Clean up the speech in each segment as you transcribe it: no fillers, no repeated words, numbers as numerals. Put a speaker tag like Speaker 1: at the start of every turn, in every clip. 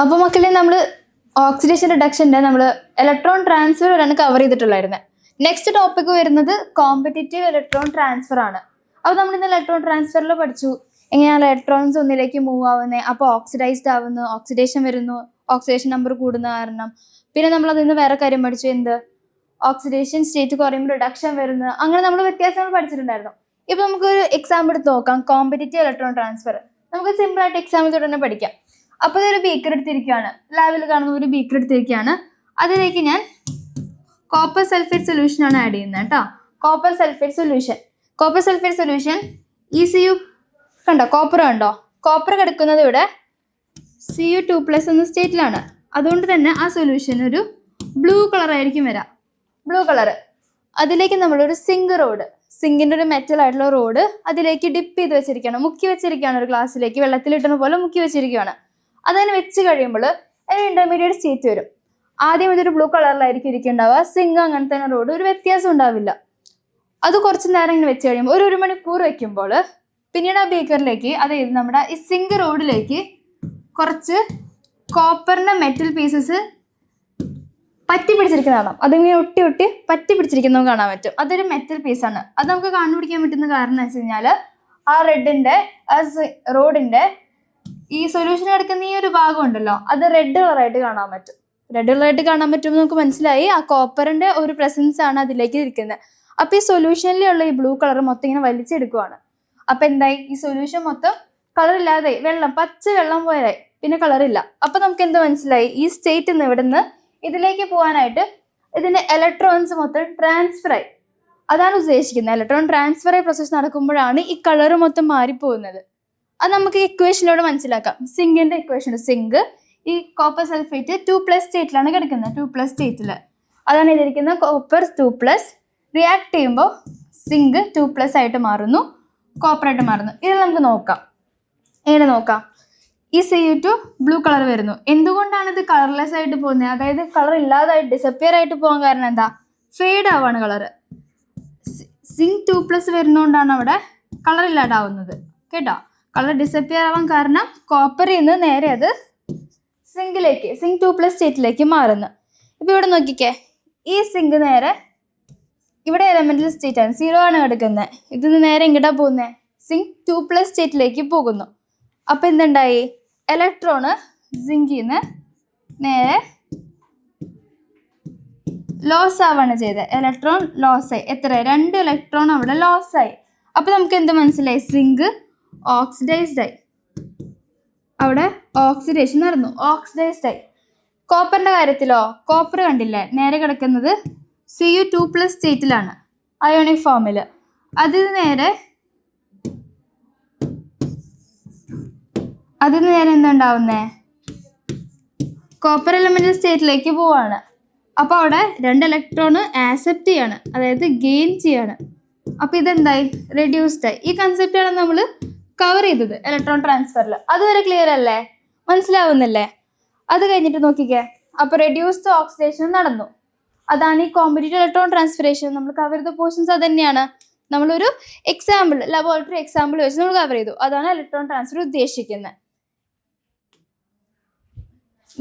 Speaker 1: അപ്പോൾ മക്കളെ നമ്മൾ ഓക്സിഡേഷൻ റിഡക്ഷൻ്റെ നമ്മൾ ഇലക്ട്രോൺ ട്രാൻസ്ഫർ വരെയാണ് കവർ ചെയ്തിട്ടുള്ളായിരുന്നത്. നെക്സ്റ്റ് ടോപ്പിക് വരുന്നത് കോമ്പറ്റിറ്റീവ് ഇലക്ട്രോൺ ട്രാൻസ്ഫർ ആണ്. അപ്പോൾ നമ്മൾ ഇന്ന് ഇലക്ട്രോൺ ട്രാൻസ്ഫറിൽ പഠിച്ചു എങ്ങനെയാണ് ഇലക്ട്രോൺസ് ഒന്നിലേക്ക് മൂവ് ആവുന്നത്, അപ്പോൾ ഓക്സിഡൈസ്ഡ് ആവുന്നു, ഓക്സിഡേഷൻ വരുന്നു, ഓക്സിഡേഷൻ നമ്പർ കൂടുന്ന കാരണം. പിന്നെ നമ്മൾ അതിൽ നിന്ന് വേറെ കാര്യം പഠിച്ചു, എന്ത് ഓക്സിഡേഷൻ സ്റ്റേറ്റ് കുറയുമ്പോൾ റിഡക്ഷൻ വരുന്നു. അങ്ങനെ നമ്മൾ വ്യത്യാസങ്ങൾ പഠിച്ചിട്ടുണ്ടായിരുന്നു. ഇപ്പോൾ നമുക്കൊരു എക്സാമ്പിൾ എടുത്ത് നോക്കാം. കോമ്പറ്റിറ്റീവ് ഇലക്ട്രോൺ ട്രാൻസ്ഫർ നമുക്ക് സിമ്പിളായിട്ട് എക്സാമ്പിൾ തന്നെ പഠിക്കാം. അപ്പോൾ ഇതൊരു ബീക്കർ എടുത്തിരിക്കുകയാണ്, ലാബിൽ കാണുന്ന ഒരു ബീക്കർ എടുത്തിരിക്കുകയാണ്. അതിലേക്ക് ഞാൻ കോപ്പർ സൾഫേറ്റ് സൊല്യൂഷൻ ആണ് ആഡ് ചെയ്യുന്നത് കേട്ടോ. കോപ്പർ സൾഫേറ്റ് സൊല്യൂഷൻ ECU കണ്ടോ, കോപ്പർ കണ്ടോ, കോപ്പർ കിടക്കുന്നത് ഇവിടെ Cu2+ എന്ന സ്റ്റേറ്റിലാണ്. അതുകൊണ്ട് തന്നെ ആ സൊല്യൂഷൻ ഒരു ബ്ലൂ കളർ ആയിരിക്കും വരാം, ബ്ലൂ കളർ. അതിലേക്ക് നമ്മളൊരു സിങ്കിൻ്റെ ഒരു മെറ്റൽ ആയിട്ടുള്ള റോഡ് അതിലേക്ക് ഡിപ്പ് ചെയ്ത് വെച്ചിരിക്കുകയാണ്, മുക്കി വെച്ചിരിക്കുകയാണ്. ഒരു ഗ്ലാസ്സിലേക്ക് വെള്ളത്തിലിട്ടുന്ന പോലെ മുക്കി വെച്ചിരിക്കുകയാണ്. അതതിന് വെച്ച് കഴിയുമ്പോൾ ഒരു ഇന്റർമീഡിയറ്റ് സ്റ്റേറ്റ് വരും. ആദ്യം ഇതൊരു ബ്ലൂ കളറിലായിരിക്കും ഇരിക്കുന്നുണ്ടാവുക. സിങ്ക് അങ്ങനെ തന്നെ റോഡ്, ഒരു വ്യത്യാസം ഉണ്ടാവില്ല. അത് കുറച്ച് നേരം ഇങ്ങനെ വെച്ച് കഴിയുമ്പോൾ ഒരു മണിക്കൂർ വെക്കുമ്പോൾ പിന്നീട് ആ ബീക്കറിലേക്ക്, അതായത് നമ്മുടെ ഈ സിങ്ക് റോഡിലേക്ക് കുറച്ച് കോപ്പറിൻ്റെ മെറ്റൽ പീസസ് പറ്റി പിടിച്ചിരിക്കുന്ന കാണാം. അതിങ്ങനെ ഒട്ടി പറ്റി പിടിച്ചിരിക്കുന്നത് കാണാൻ പറ്റും. അതൊരു മെറ്റൽ പീസാണ്. അത് നമുക്ക് കണ്ടുപിടിക്കാൻ പറ്റുന്ന കാരണം എന്ന് വെച്ച് കഴിഞ്ഞാൽ ആ റോഡിൻ്റെ ഈ സൊല്യൂഷൻ എടുക്കുന്ന ഈ ഒരു ഭാഗം ഉണ്ടല്ലോ, അത് റെഡ് കളറായിട്ട് കാണാൻ പറ്റും. നമുക്ക് മനസ്സിലായി ആ കോപ്പറിന്റെ ഒരു പ്രസൻസ് ആണ് അതിലേക്ക് ഇരിക്കുന്നത്. അപ്പൊ ഈ സൊല്യൂഷനിലുള്ള ഈ ബ്ലൂ കളർ മൊത്തം ഇങ്ങനെ വലിച്ചെടുക്കുവാണ്. അപ്പൊ എന്തായി, ഈ സൊല്യൂഷൻ മൊത്തം കളർ ഇല്ലാതായി, പച്ച വെള്ളം പോയായി, പിന്നെ കളറില്ല. അപ്പൊ നമുക്ക് എന്ത് മനസ്സിലായി, ഈ സ്റ്റേറ്റ് നിന്ന് ഇവിടെ നിന്ന് ഇതിലേക്ക് പോകാനായിട്ട് ഇതിന്റെ ഇലക്ട്രോൺസ് മൊത്തം ട്രാൻസ്ഫർ ആയി. അതാണ് ഉദ്ദേശിക്കുന്നത്. ഇലക്ട്രോൺ ട്രാൻസ്ഫർ ആയി പ്രോസസ് നടക്കുമ്പോഴാണ് ഈ കളർ മൊത്തം മാറിപ്പോകുന്നത്. അത് നമുക്ക് ഇക്വേഷനിലൂടെ മനസ്സിലാക്കാം. സിങ്കിന്റെ ഇക്വേഷൻ, സിങ്ക് ഈ കോപ്പർ സൾഫേറ്റ് 2+ സ്റ്റേറ്റിലാണ് കിടക്കുന്നത്. 2+ സ്റ്റേറ്റിൽ അതാണ് ഇതിരിക്കുന്നത്. കോപ്പർ 2+ റിയാക്ട് ചെയ്യുമ്പോൾ സിങ്ക് 2+ ആയിട്ട് മാറുന്നു, കോപ്പർ ആയിട്ട് മാറുന്നു. ഇത് നമുക്ക് നോക്കാം. എങ്ങനെ നോക്കാം? ഈ Cu2 ബ്ലൂ കളർ വരുന്നു. എന്തുകൊണ്ടാണ് ഇത് കളർലെസ് ആയിട്ട് പോകുന്നത്, അതായത് കളർ ഇല്ലാതായിട്ട് ഡിസപ്പിയർ ആയിട്ട് പോകാൻ കാരണം എന്താ, ഫെയ്ഡ് ആവാണ് കളർ. സിങ്ക് 2+ വരുന്നതുകൊണ്ടാണ് അവിടെ കളർ ഇല്ലാതാവുന്നത് കേട്ടോ. കളർ ഡിസപ്പിയർ ആവാൻ കാരണം കോപ്പറിൽ നിന്ന് നേരെ അത് സിങ്ക് 2+ സ്റ്റേറ്റിലേക്ക് മാറുന്നു. ഇപ്പം ഇവിടെ നോക്കിക്കേ, ഈ സിങ്ക് നേരെ ഇവിടെ എലമെന്റൽ സ്റ്റേറ്റ് ആണ്, 0 ആണ് കിടക്കുന്നത്. ഇതിന് നേരെ എങ്ങോട്ടാ പോകുന്നത്, സിങ്ക് 2+ സ്റ്റേറ്റിലേക്ക് പോകുന്നു. അപ്പം എന്തുണ്ടായി, ഇലക്ട്രോണ് സിങ്കിൽ നിന്ന് നേരെ ലോസ് ആവാണ് ചെയ്തത്. ഇലക്ട്രോൺ ലോസ് ആയി. എത്ര, 2 ഇലക്ട്രോൺ അവിടെ ലോസ് ആയി. അപ്പം നമുക്ക് എന്ത് മനസ്സിലായി, സിങ്ക് ഓക്സിഡൈസ്ഡ് ആയി. അവിടെ ഓക്സിഡേഷൻ നടന്നു, ഓക്സിഡൈസ്ഡ് ആയി. കോപ്പറിന്റെ കാര്യത്തിലോ, കോപ്പർ കണ്ടില്ലേ നേരെ കിടക്കുന്നത് Cu2+ സ്റ്റേറ്റിലാണ്, അയോണിക് ഫോമിൽ. അതിന് നേരെ എന്തുണ്ടാവുന്നേ, കോപ്പർ എലമെന്റൽ സ്റ്റേറ്റിലേക്ക് പോവാണ്. അപ്പോൾ അവിടെ 2 ഇലക്ട്രോൺ ആക്സെപ്റ്റ് ചെയ്യാണ്, അതായത് ഗെയിൻ ചെയ്യാണ്. അപ്പോൾ ഇതെന്തായി, റെഡ്യൂസ്ഡ് ആയി. ഈ കൺസെപ്റ്റാണ് നമ്മൾ കവർ ചെയ്തത് ഇലക്ട്രോൺ ട്രാൻസ്ഫറിൽ. അതുവരെ ക്ലിയർ അല്ലേ, മനസ്സിലാവുന്നില്ലേ? അത് കഴിഞ്ഞിട്ട് നോക്കിക്കേ, അപ്പോൾ റെഡ്യൂസ്ഡ് ഓക്സിഡേഷൻ നടന്നു. അതാണ് ഈ കോമ്പറ്റിറ്റീവ് ഇലക്ട്രോൺ ട്രാൻസ്ഫറേഷൻ. നമ്മൾ കവർ ചെയ്ത പോർഷൻസ് അത് തന്നെയാണ്. നമ്മളൊരു എക്സാമ്പിൾ, ലബോറട്ടറി എക്സാമ്പിൾ വെച്ച് നമ്മൾ കവർ ചെയ്തു. അതാണ് ഇലക്ട്രോൺ ട്രാൻസ്ഫർ ഉദ്ദേശിക്കുന്നത്.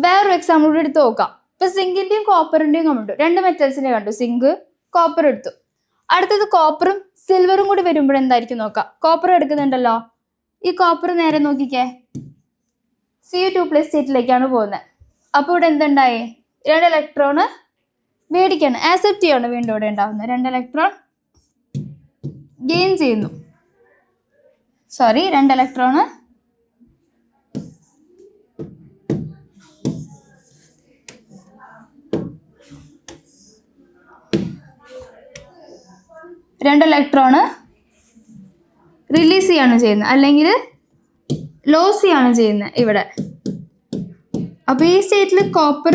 Speaker 1: വേറൊരു എക്സാമ്പിൾ കൂടി എടുത്ത് നോക്കാം. ഇപ്പൊ സിങ്കിന്റെയും കോപ്പറിന്റെയും കണ്ടു, 2 മെറ്റൽസിനെ കണ്ടു, സിങ്ക് കോപ്പർ എടുത്തു. അടുത്തത് കോപ്പറും സിൽവറും കൂടി വരുമ്പോഴെന്തായിരിക്കും നോക്കാം. കോപ്പർ എടുക്കുന്നുണ്ടല്ലോ, ഈ കോപ്പർ നേരെ നോക്കിക്കേ Cu2+ സ്റ്റേറ്റിലേക്കാണ് പോകുന്നത്. അപ്പോൾ ഇവിടെ എന്തുണ്ടായി, 2 ഇലക്ട്രോണ് മേടിക്കാണ്, ആക്സെപ്റ്റ് ചെയ്യാണ്. വീണ്ടും ഇവിടെ ഉണ്ടാവുന്നത് 2 ഇലക്ട്രോൺ ഗെയിൻ ചെയ്യുന്നു. 2 ഇലക്ട്രോണ് റിലീസ് ചെയ്യാണ് ചെയ്യുന്നത്, അല്ലെങ്കിൽ ലോസ് ചെയ്യാണ് ചെയ്യുന്നത് ഇവിടെ. അപ്പോൾ ഈ സ്റ്റേറ്റിൽ കോപ്പർ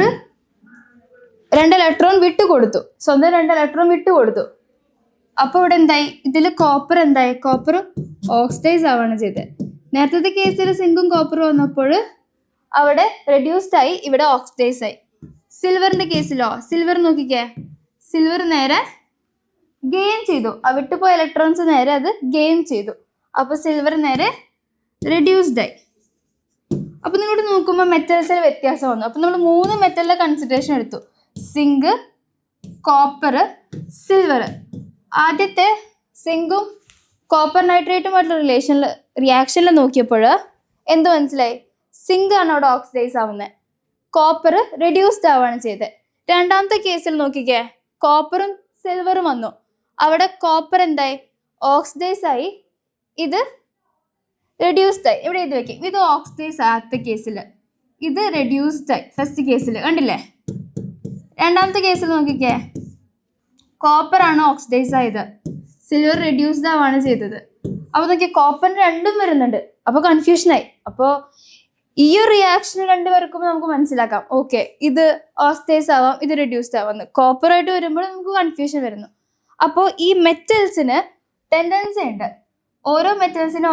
Speaker 1: 2 ഇലക്ട്രോൺ വിട്ടുകൊടുത്തു, സ്വന്തം 2 ഇലക്ട്രോൺ വിട്ടുകൊടുത്തു. അപ്പോൾ ഇവിടെ എന്തായി, ഇതിൽ കോപ്പർ കോപ്പർ ഓക്സിഡൈസ് ആവാണ് ചെയ്തത്. നേരത്തെ കേസിൽ സിങ്കും കോപ്പറും വന്നപ്പോൾ അവിടെ റെഡ്യൂസ്ഡ് ആയി, ഇവിടെ ഓക്സിഡൈസ് ആയി. സിൽവറിന്റെ കേസിലോ, സിൽവർ നോക്കിക്കേ, സിൽവർ നേരെ ഗെയിൻ ചെയ്തു. ആ വിട്ടുപോയ ഇലക്ട്രോൺസ് നേരെ അത് ഗെയിൻ ചെയ്തു. അപ്പോൾ സിൽവർ നേരെ റെഡ്യൂസ്ഡ് ആയി. അപ്പൊ നിങ്ങളോട് നോക്കുമ്പോൾ മെറ്റൽസിൽ വ്യത്യാസം വന്നു. അപ്പൊ നമ്മൾ 3 മെറ്റലിന്റെ കൺസിഡറേഷൻ എടുത്തു: സിങ്ക്, കോപ്പർ, സിൽവർ. ആദ്യത്തെ സിങ്കും കോപ്പർ നൈട്രേറ്റുമായിട്ടുള്ള റിയാക്ഷനിൽ നോക്കിയപ്പോൾ എന്ത് മനസ്സിലായി? സിങ്ക് ആണ് അവിടെ ഓക്സിഡൈസ് ആവുന്നത്, കോപ്പർ റെഡ്യൂസ്ഡ് ആവുകയാണ് ചെയ്തത്. രണ്ടാമത്തെ കേസിൽ നോക്കിക്കേ, കോപ്പറും സിൽവറും വന്നു. അവിടെ കോപ്പർ എന്തായി? ഓക്സിഡൈസ് ആയി, ഇത് റെഡ്യൂസ്ഡ് ആയി. ഇവിടെ ഇത് വെക്കും, ഇത് ഓക്സിഡൈസ് ആദ്യത്തെ കേസിൽ, ഇത് റെഡ്യൂസ്ഡ് ആയി ഫസ്റ്റ് കേസിൽ, കണ്ടില്ലേ? രണ്ടാമത്തെ കേസിൽ നോക്കിക്കേ, കോപ്പർ ആണ് ഓക്സിഡൈസ് ആയത്, സിൽവർ റെഡ്യൂസ്ഡ് ആവാണ് ചെയ്തത്. അപ്പൊ നോക്കിയാൽ കോപ്പറിന് രണ്ടും വരുന്നുണ്ട്. അപ്പൊ കൺഫ്യൂഷനായി. അപ്പോൾ ഈ ഒരു റിയാക്ഷൻ രണ്ടുപേർക്കും നമുക്ക് മനസ്സിലാക്കാം, ഓക്കെ ഇത് ഓക്സിഡൈസ് ആവാം, ഇത് റെഡ്യൂസ്ഡ് ആവാം. കോപ്പർ ആയിട്ട് വരുമ്പോൾ നമുക്ക് കൺഫ്യൂഷൻ വരുന്നു. അപ്പോൾ ഈ മെറ്റൽസിന് ടെൻഡൻസി ഉണ്ട്. ഓരോ മെറ്റൽസിനും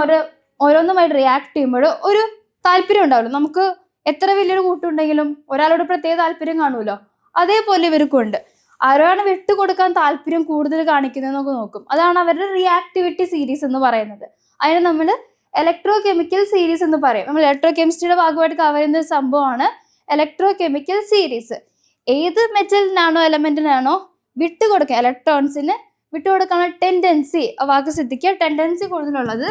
Speaker 1: ഓരോന്നുമായിട്ട് റിയാക്ട് ചെയ്യുമ്പോൾ ഒരു താല്പര്യം ഉണ്ടാവുമല്ലോ. നമുക്ക് എത്ര വലിയൊരു കൂട്ടുണ്ടെങ്കിലും ഒരാളോട് പ്രത്യേക താല്പര്യം കാണുമല്ലോ, അതേപോലെ ഇവർക്കും ഉണ്ട്. ആരാണ് വിട്ടുകൊടുക്കാൻ താല്പര്യം കൂടുതൽ കാണിക്കുന്നതെന്നൊക്കെ നോക്കും. അതാണ് അവരുടെ റിയാക്ടിവിറ്റി സീരീസ് എന്ന് പറയുന്നത്. അതിന് നമ്മൾ ഇലക്ട്രോ കെമിക്കൽ സീരീസ് എന്ന് പറയും. നമ്മൾ ഇലക്ട്രോ കെമിസ്ട്രിയുടെ ഭാഗമായിട്ട് കവർ ചെയ്യുന്ന ഒരു സംഭവമാണ് ഇലക്ട്രോ കെമിക്കൽ സീരീസ്. ഏത് മെറ്റലിനാണോ എലമെന്റിനാണോ വിട്ടുകൊടുക്കുക, ഇലക്ട്രോൺസിന് വിട്ടുകൊടുക്കാനുള്ള ടെൻഡൻസി, ആ വാക്ക് ശ്രദ്ധിക്കുക, ടെൻഡൻസി കൂടുതലുള്ളത്,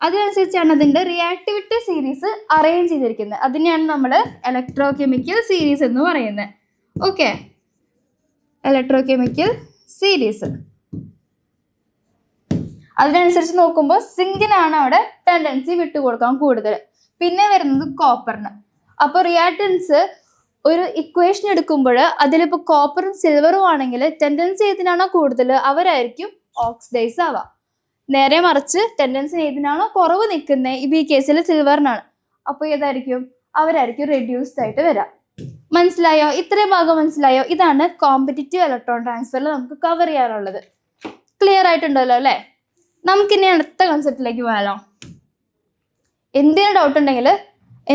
Speaker 1: അതിനനുസരിച്ചാണ് അതിൻ്റെ റിയാക്ടിവിറ്റി സീരീസ് അറേഞ്ച് ചെയ്തിരിക്കുന്നത്. അതിനെയാണ് നമ്മൾ ഇലക്ട്രോ കെമിക്കൽ സീരീസ് എന്ന് പറയുന്നത്. Okay, electro chemical series. അതിനനുസരിച്ച് നോക്കുമ്പോൾ സിങ്കിനാണ് അവിടെ ടെൻഡൻസി വിട്ടുകൊടുക്കാൻ കൂടുതൽ. പിന്നെ വരുന്നത് കോപ്പറിന്. അപ്പോൾ റിയാക്ടൻസ് ഒരു ഇക്വേഷൻ എടുക്കുമ്പോൾ അതിലിപ്പോൾ കോപ്പറും സിൽവറും ആണെങ്കിൽ ടെൻഡൻസി ഏതിനാണോ കൂടുതൽ അവരായിരിക്കും ഓക്സിഡൈസ് ആവുക. നേരെ മറിച്ച് ടെൻഡൻസി ഏതിനാണോ കുറവ് നിൽക്കുന്നത്, ഇപ്പോൾ ഈ കേസിൽ സിൽവറിനാണ്, അപ്പോൾ ഏതായിരിക്കും? അവരായിരിക്കും റെഡ്യൂസ്ഡ് ആയിട്ട് വരാം. മനസ്സിലായോ? ഇത്രയും ഭാഗം മനസ്സിലായോ? ഇതാണ് കോമ്പറ്റിറ്റീവ് ഇലക്ട്രോൺ ട്രാൻസ്ഫറിൽ നമുക്ക് കവർ ചെയ്യാനുള്ളത്. ക്ലിയർ ആയിട്ടുണ്ടല്ലോ അല്ലേ? നമുക്കിനി അടുത്ത കൺസെപ്റ്റിലേക്ക് പോയാലോ. എന്തെങ്കിലും ഡൗട്ട് ഉണ്ടെങ്കിൽ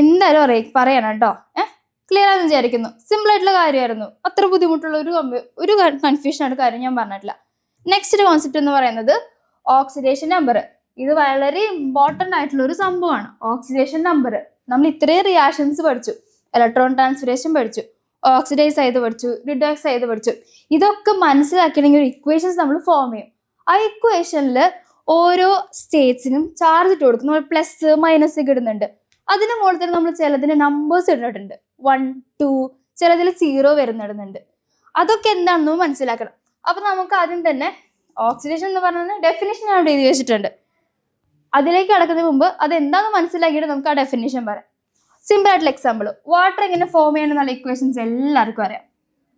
Speaker 1: എന്തായാലും പറയണം കേട്ടോ. ക്ലിയർ ആണെന്ന് വിചാരിക്കുന്നു. സിമ്പിൾ ആയിട്ടുള്ള കാര്യമായിരുന്നു, അത്ര ബുദ്ധിമുട്ടുള്ള ഒരു കൺഫ്യൂഷനായിട്ട് കാര്യം ഞാൻ പറഞ്ഞിട്ടില്ല. നെക്സ്റ്റ് കോൺസെപ്റ്റ് എന്ന് പറയുന്നത് ഓക്സിഡേഷൻ നമ്പർ. ഇത് വളരെ ഇമ്പോർട്ടൻ്റ് ആയിട്ടുള്ള ഒരു സംഭവമാണ്. ഓക്സിഡേഷൻ നമ്പർ നമ്മൾ ഇത്രയും റിയാക്ഷൻസ് പഠിച്ചു, ഇലക്ട്രോൺ ട്രാൻസ്ഫറേഷൻ പഠിച്ചു, ഓക്സിഡൈസ് ചെയ്ത് പഠിച്ചു, റിഡക്സ് ചെയ്ത് പഠിച്ചു. ഇതൊക്കെ മനസ്സിലാക്കണമെങ്കിൽ ഒരു ഇക്വേഷൻസ് നമ്മൾ ഫോം ചെയ്യും. ആ ഇക്വേഷനിൽ ഓരോ സ്റ്റേറ്റ്സിനും ചാർജ് ഇട്ട് കൊടുക്കും. നമ്മൾ പ്ലസ് മൈനസ് ഒക്കെ ഇടുന്നുണ്ട്. അതിന് മുകളിൽ തന്നെ നമ്മൾ ചിലതിന് നമ്പേഴ്സ് ഇട്ടിട്ടുണ്ട്, 1, 2, ചിലതിൽ 0 വരുന്നിടുന്നുണ്ട്. അതൊക്കെ എന്താണെന്ന് മനസ്സിലാക്കണം. അപ്പൊ നമുക്ക് ആദ്യം തന്നെ ഓക്സിഡേഷൻ എന്ന് പറഞ്ഞാൽ ഡെഫിനിഷൻ ഞാൻ ഇവിടെ എഴുതി വെച്ചിട്ടുണ്ട്. അതിലേക്ക് കടക്കുന്നതിന് മുമ്പ് അത് എന്താണെന്ന് മനസ്സിലാക്കിയിട്ട് നമുക്ക് ആ ഡെഫിനിഷൻ പറയാം. സിമ്പിൾ ആയിട്ടുള്ള എക്സാമ്പിൾ, വാട്ടർ എങ്ങനെ ഫോം ചെയ്യണമെന്നുള്ള ഇക്വേഷൻസ് എല്ലാവർക്കും അറിയാം.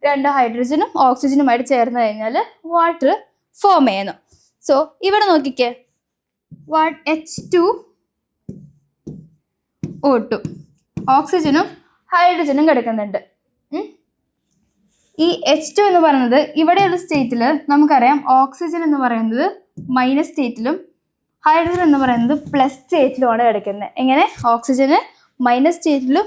Speaker 1: 2 ഹൈഡ്രജനും ഓക്സിജനുമായിട്ട് ചേർന്ന് കഴിഞ്ഞാൽ വാട്ടർ ഫോം ചെയ്യുന്നു. സോ ഇവിടെ നോക്കിക്കേ, H2O2 ഓക്സിജനും ഹൈഡ്രജനും കിടക്കുന്നുണ്ട്. ഈ H2 എന്ന് പറയുന്നത് ഇവിടെയുള്ള സ്റ്റേറ്റിൽ നമുക്കറിയാം ഓക്സിജൻ എന്ന് പറയുന്നത് മൈനസ് സ്റ്റേറ്റിലും ഹൈഡ്രജൻ എന്ന് പറയുന്നത് പ്ലസ് സ്റ്റേറ്റിലുമാണ് കിടക്കുന്നത്. എങ്ങനെ? ഓക്സിജന് മൈനസ് സ്റ്റേറ്റിലും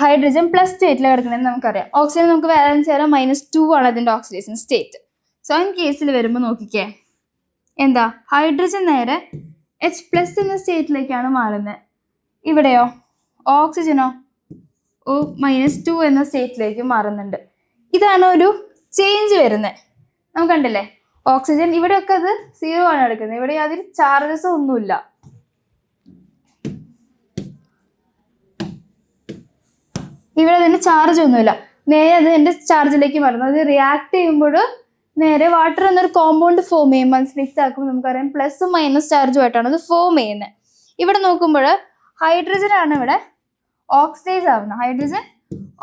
Speaker 1: ഹൈഡ്രജൻ പ്ലസ് സ്റ്റേറ്റിലാണ് കിടക്കുന്നതെന്ന് നമുക്കറിയാം. ഓക്സിജൻ നമുക്ക് വാലൻസ് ചെയ്യാൻ -2 ആണ് അതിൻ്റെ ഓക്സിഡേഷൻ സ്റ്റേറ്റ്. സോ ഈ കേസിൽ വരുമ്പോൾ നോക്കിക്കേ, എന്താ? ഹൈഡ്രജൻ നേരെ H+ എന്ന സ്റ്റേറ്റിലേക്കാണ് മാറുന്നത്. ഇവിടെയോ ഓക്സിജനോ -2 എന്ന സ്റ്റേറ്റിലേക്ക് മാറുന്നുണ്ട്. ഇതാണ് ഒരു ചേഞ്ച് വരുന്നത്. നമുക്ക് കണ്ടില്ലേ, ഓക്സിജൻ ഇവിടെയൊക്കെ അത് 0 ആണ് എടുക്കുന്നത്, ഇവിടെ അതിൽ ചാർജസ് ഒന്നുമില്ല. ഇവിടെ അതിന് ചാർജ് ഒന്നുമില്ല, നേരെ അത് എൻ്റെ ചാർജിലേക്ക് മാറുന്നു. അത് റിയാക്ട് ചെയ്യുമ്പോൾ നേരെ വാട്ടർ എന്നൊരു കോമ്പൗണ്ട് ഫോം ചെയ്യും. മിക്സ് ആക്കുമ്പോൾ നമുക്കറിയാം പ്ലസും മൈനസ് ചാർജുമായിട്ടാണ് അത് ഫോം ചെയ്യുന്നത്. ഇവിടെ നോക്കുമ്പോൾ ഹൈഡ്രജൻ ആണ് ഇവിടെ ഓക്സിഡൈസ് ആവുന്നത്. ഹൈഡ്രജൻ